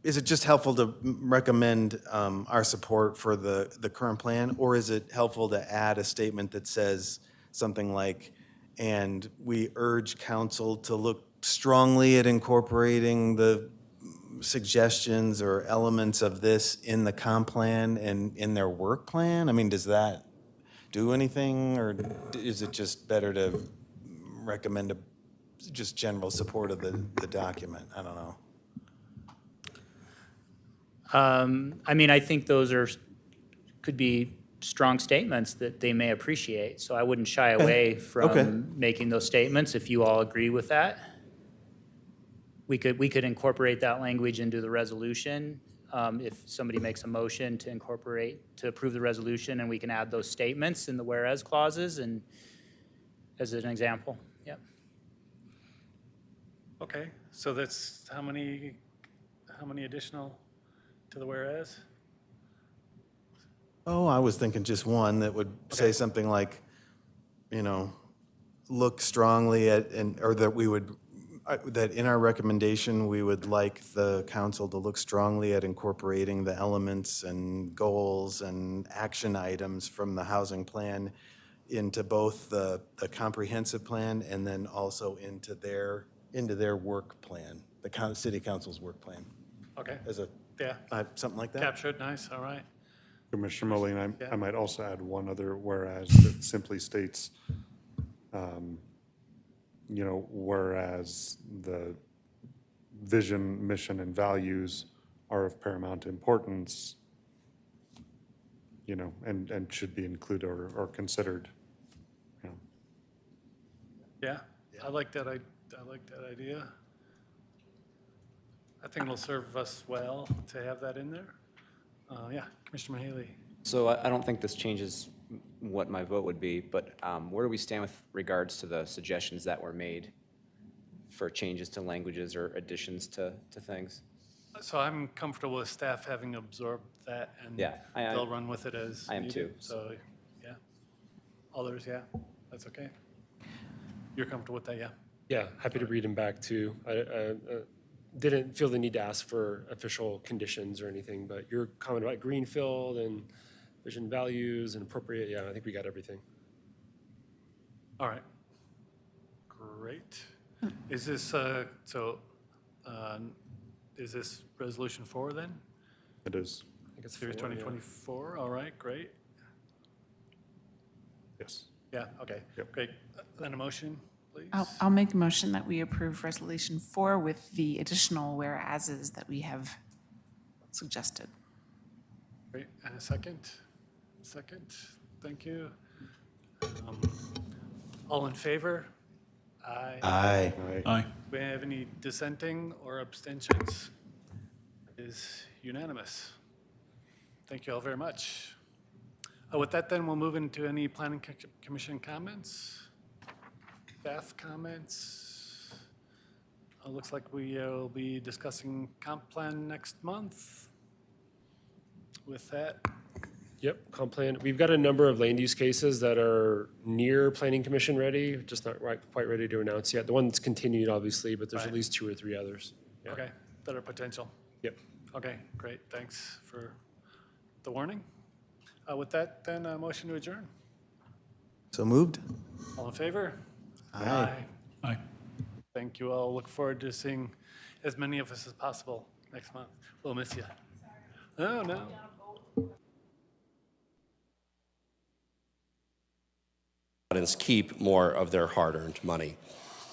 just helpful to recommend our support for the current plan, or is it helpful to add a statement that says something like, and we urge council to look strongly at incorporating the suggestions or elements of this in the comp plan and in their work plan? I mean, does that do anything, or is it just better to recommend just general support of the document? I don't know. I mean, I think those could be strong statements that they may appreciate. So I wouldn't shy away from making those statements if you all agree with that. We could incorporate that language into the resolution. If somebody makes a motion to approve the resolution, and we can add those statements in the whereas clauses and as an example. Yep. Okay, so that's how many additional to the whereas? Oh, I was thinking just one that would say something like, look strongly at, or that we would, that in our recommendation, we would like the council to look strongly at incorporating the elements and goals and action items from the housing plan into both the comprehensive plan and then also into their work plan, the city council's work plan, Okay, as a, yeah, something like that. captured, nice, all right. Commissioner Moline, Yeah. I might also add one other whereas that simply states, whereas the vision, mission, and values are of paramount importance, and should be included or considered. Yeah, I like that idea. I think it'll serve us well to have that in there. Yeah, Commissioner Mahaley. So I don't think this changes what my vote would be, but where do we stand with regards to the suggestions that were made for changes to languages or additions to things? So I'm comfortable with staff having absorbed that, and Yeah, they'll run with it as I am needed. too. So, yeah. Others, yeah, that's okay. You're comfortable with that, yeah? Yeah, happy to read them back too. I didn't feel the need to ask for official conditions or anything, but your comment about greenfield and vision values and appropriate, yeah, I think we got everything. All right. Great. Is this, is this resolution 4 then? It is, I think it's Series 4, yeah. 2024, all right, great. yes. Yeah, okay, great. Then a motion, please? I'll make a motion that we approve Resolution 4 with the additional whereases that we have suggested. Great, and a second? Second, thank you. All in favor? Aye. Aye. Aye. Do we have any dissenting or abstentions? It is unanimous. Thank you all very much. With that, then, we'll move into any planning commission comments, staff comments. Looks like we will be discussing comp plan next month. With that, Yep, comp plan. We've got a number of land use cases that are near planning commission ready, just not quite ready to announce yet. The one that's continued, obviously, but there's at Right. least 2 or 3 others. Yeah. okay, that are potential. Yep. Okay, great, thanks for the warning. With that, then, a motion to adjourn. So moved? All in favor? Aye. Aye. Thank you all. Look forward to seeing as many of us as possible next month. We'll miss you. Oh, no. Keep more of their hard-earned money.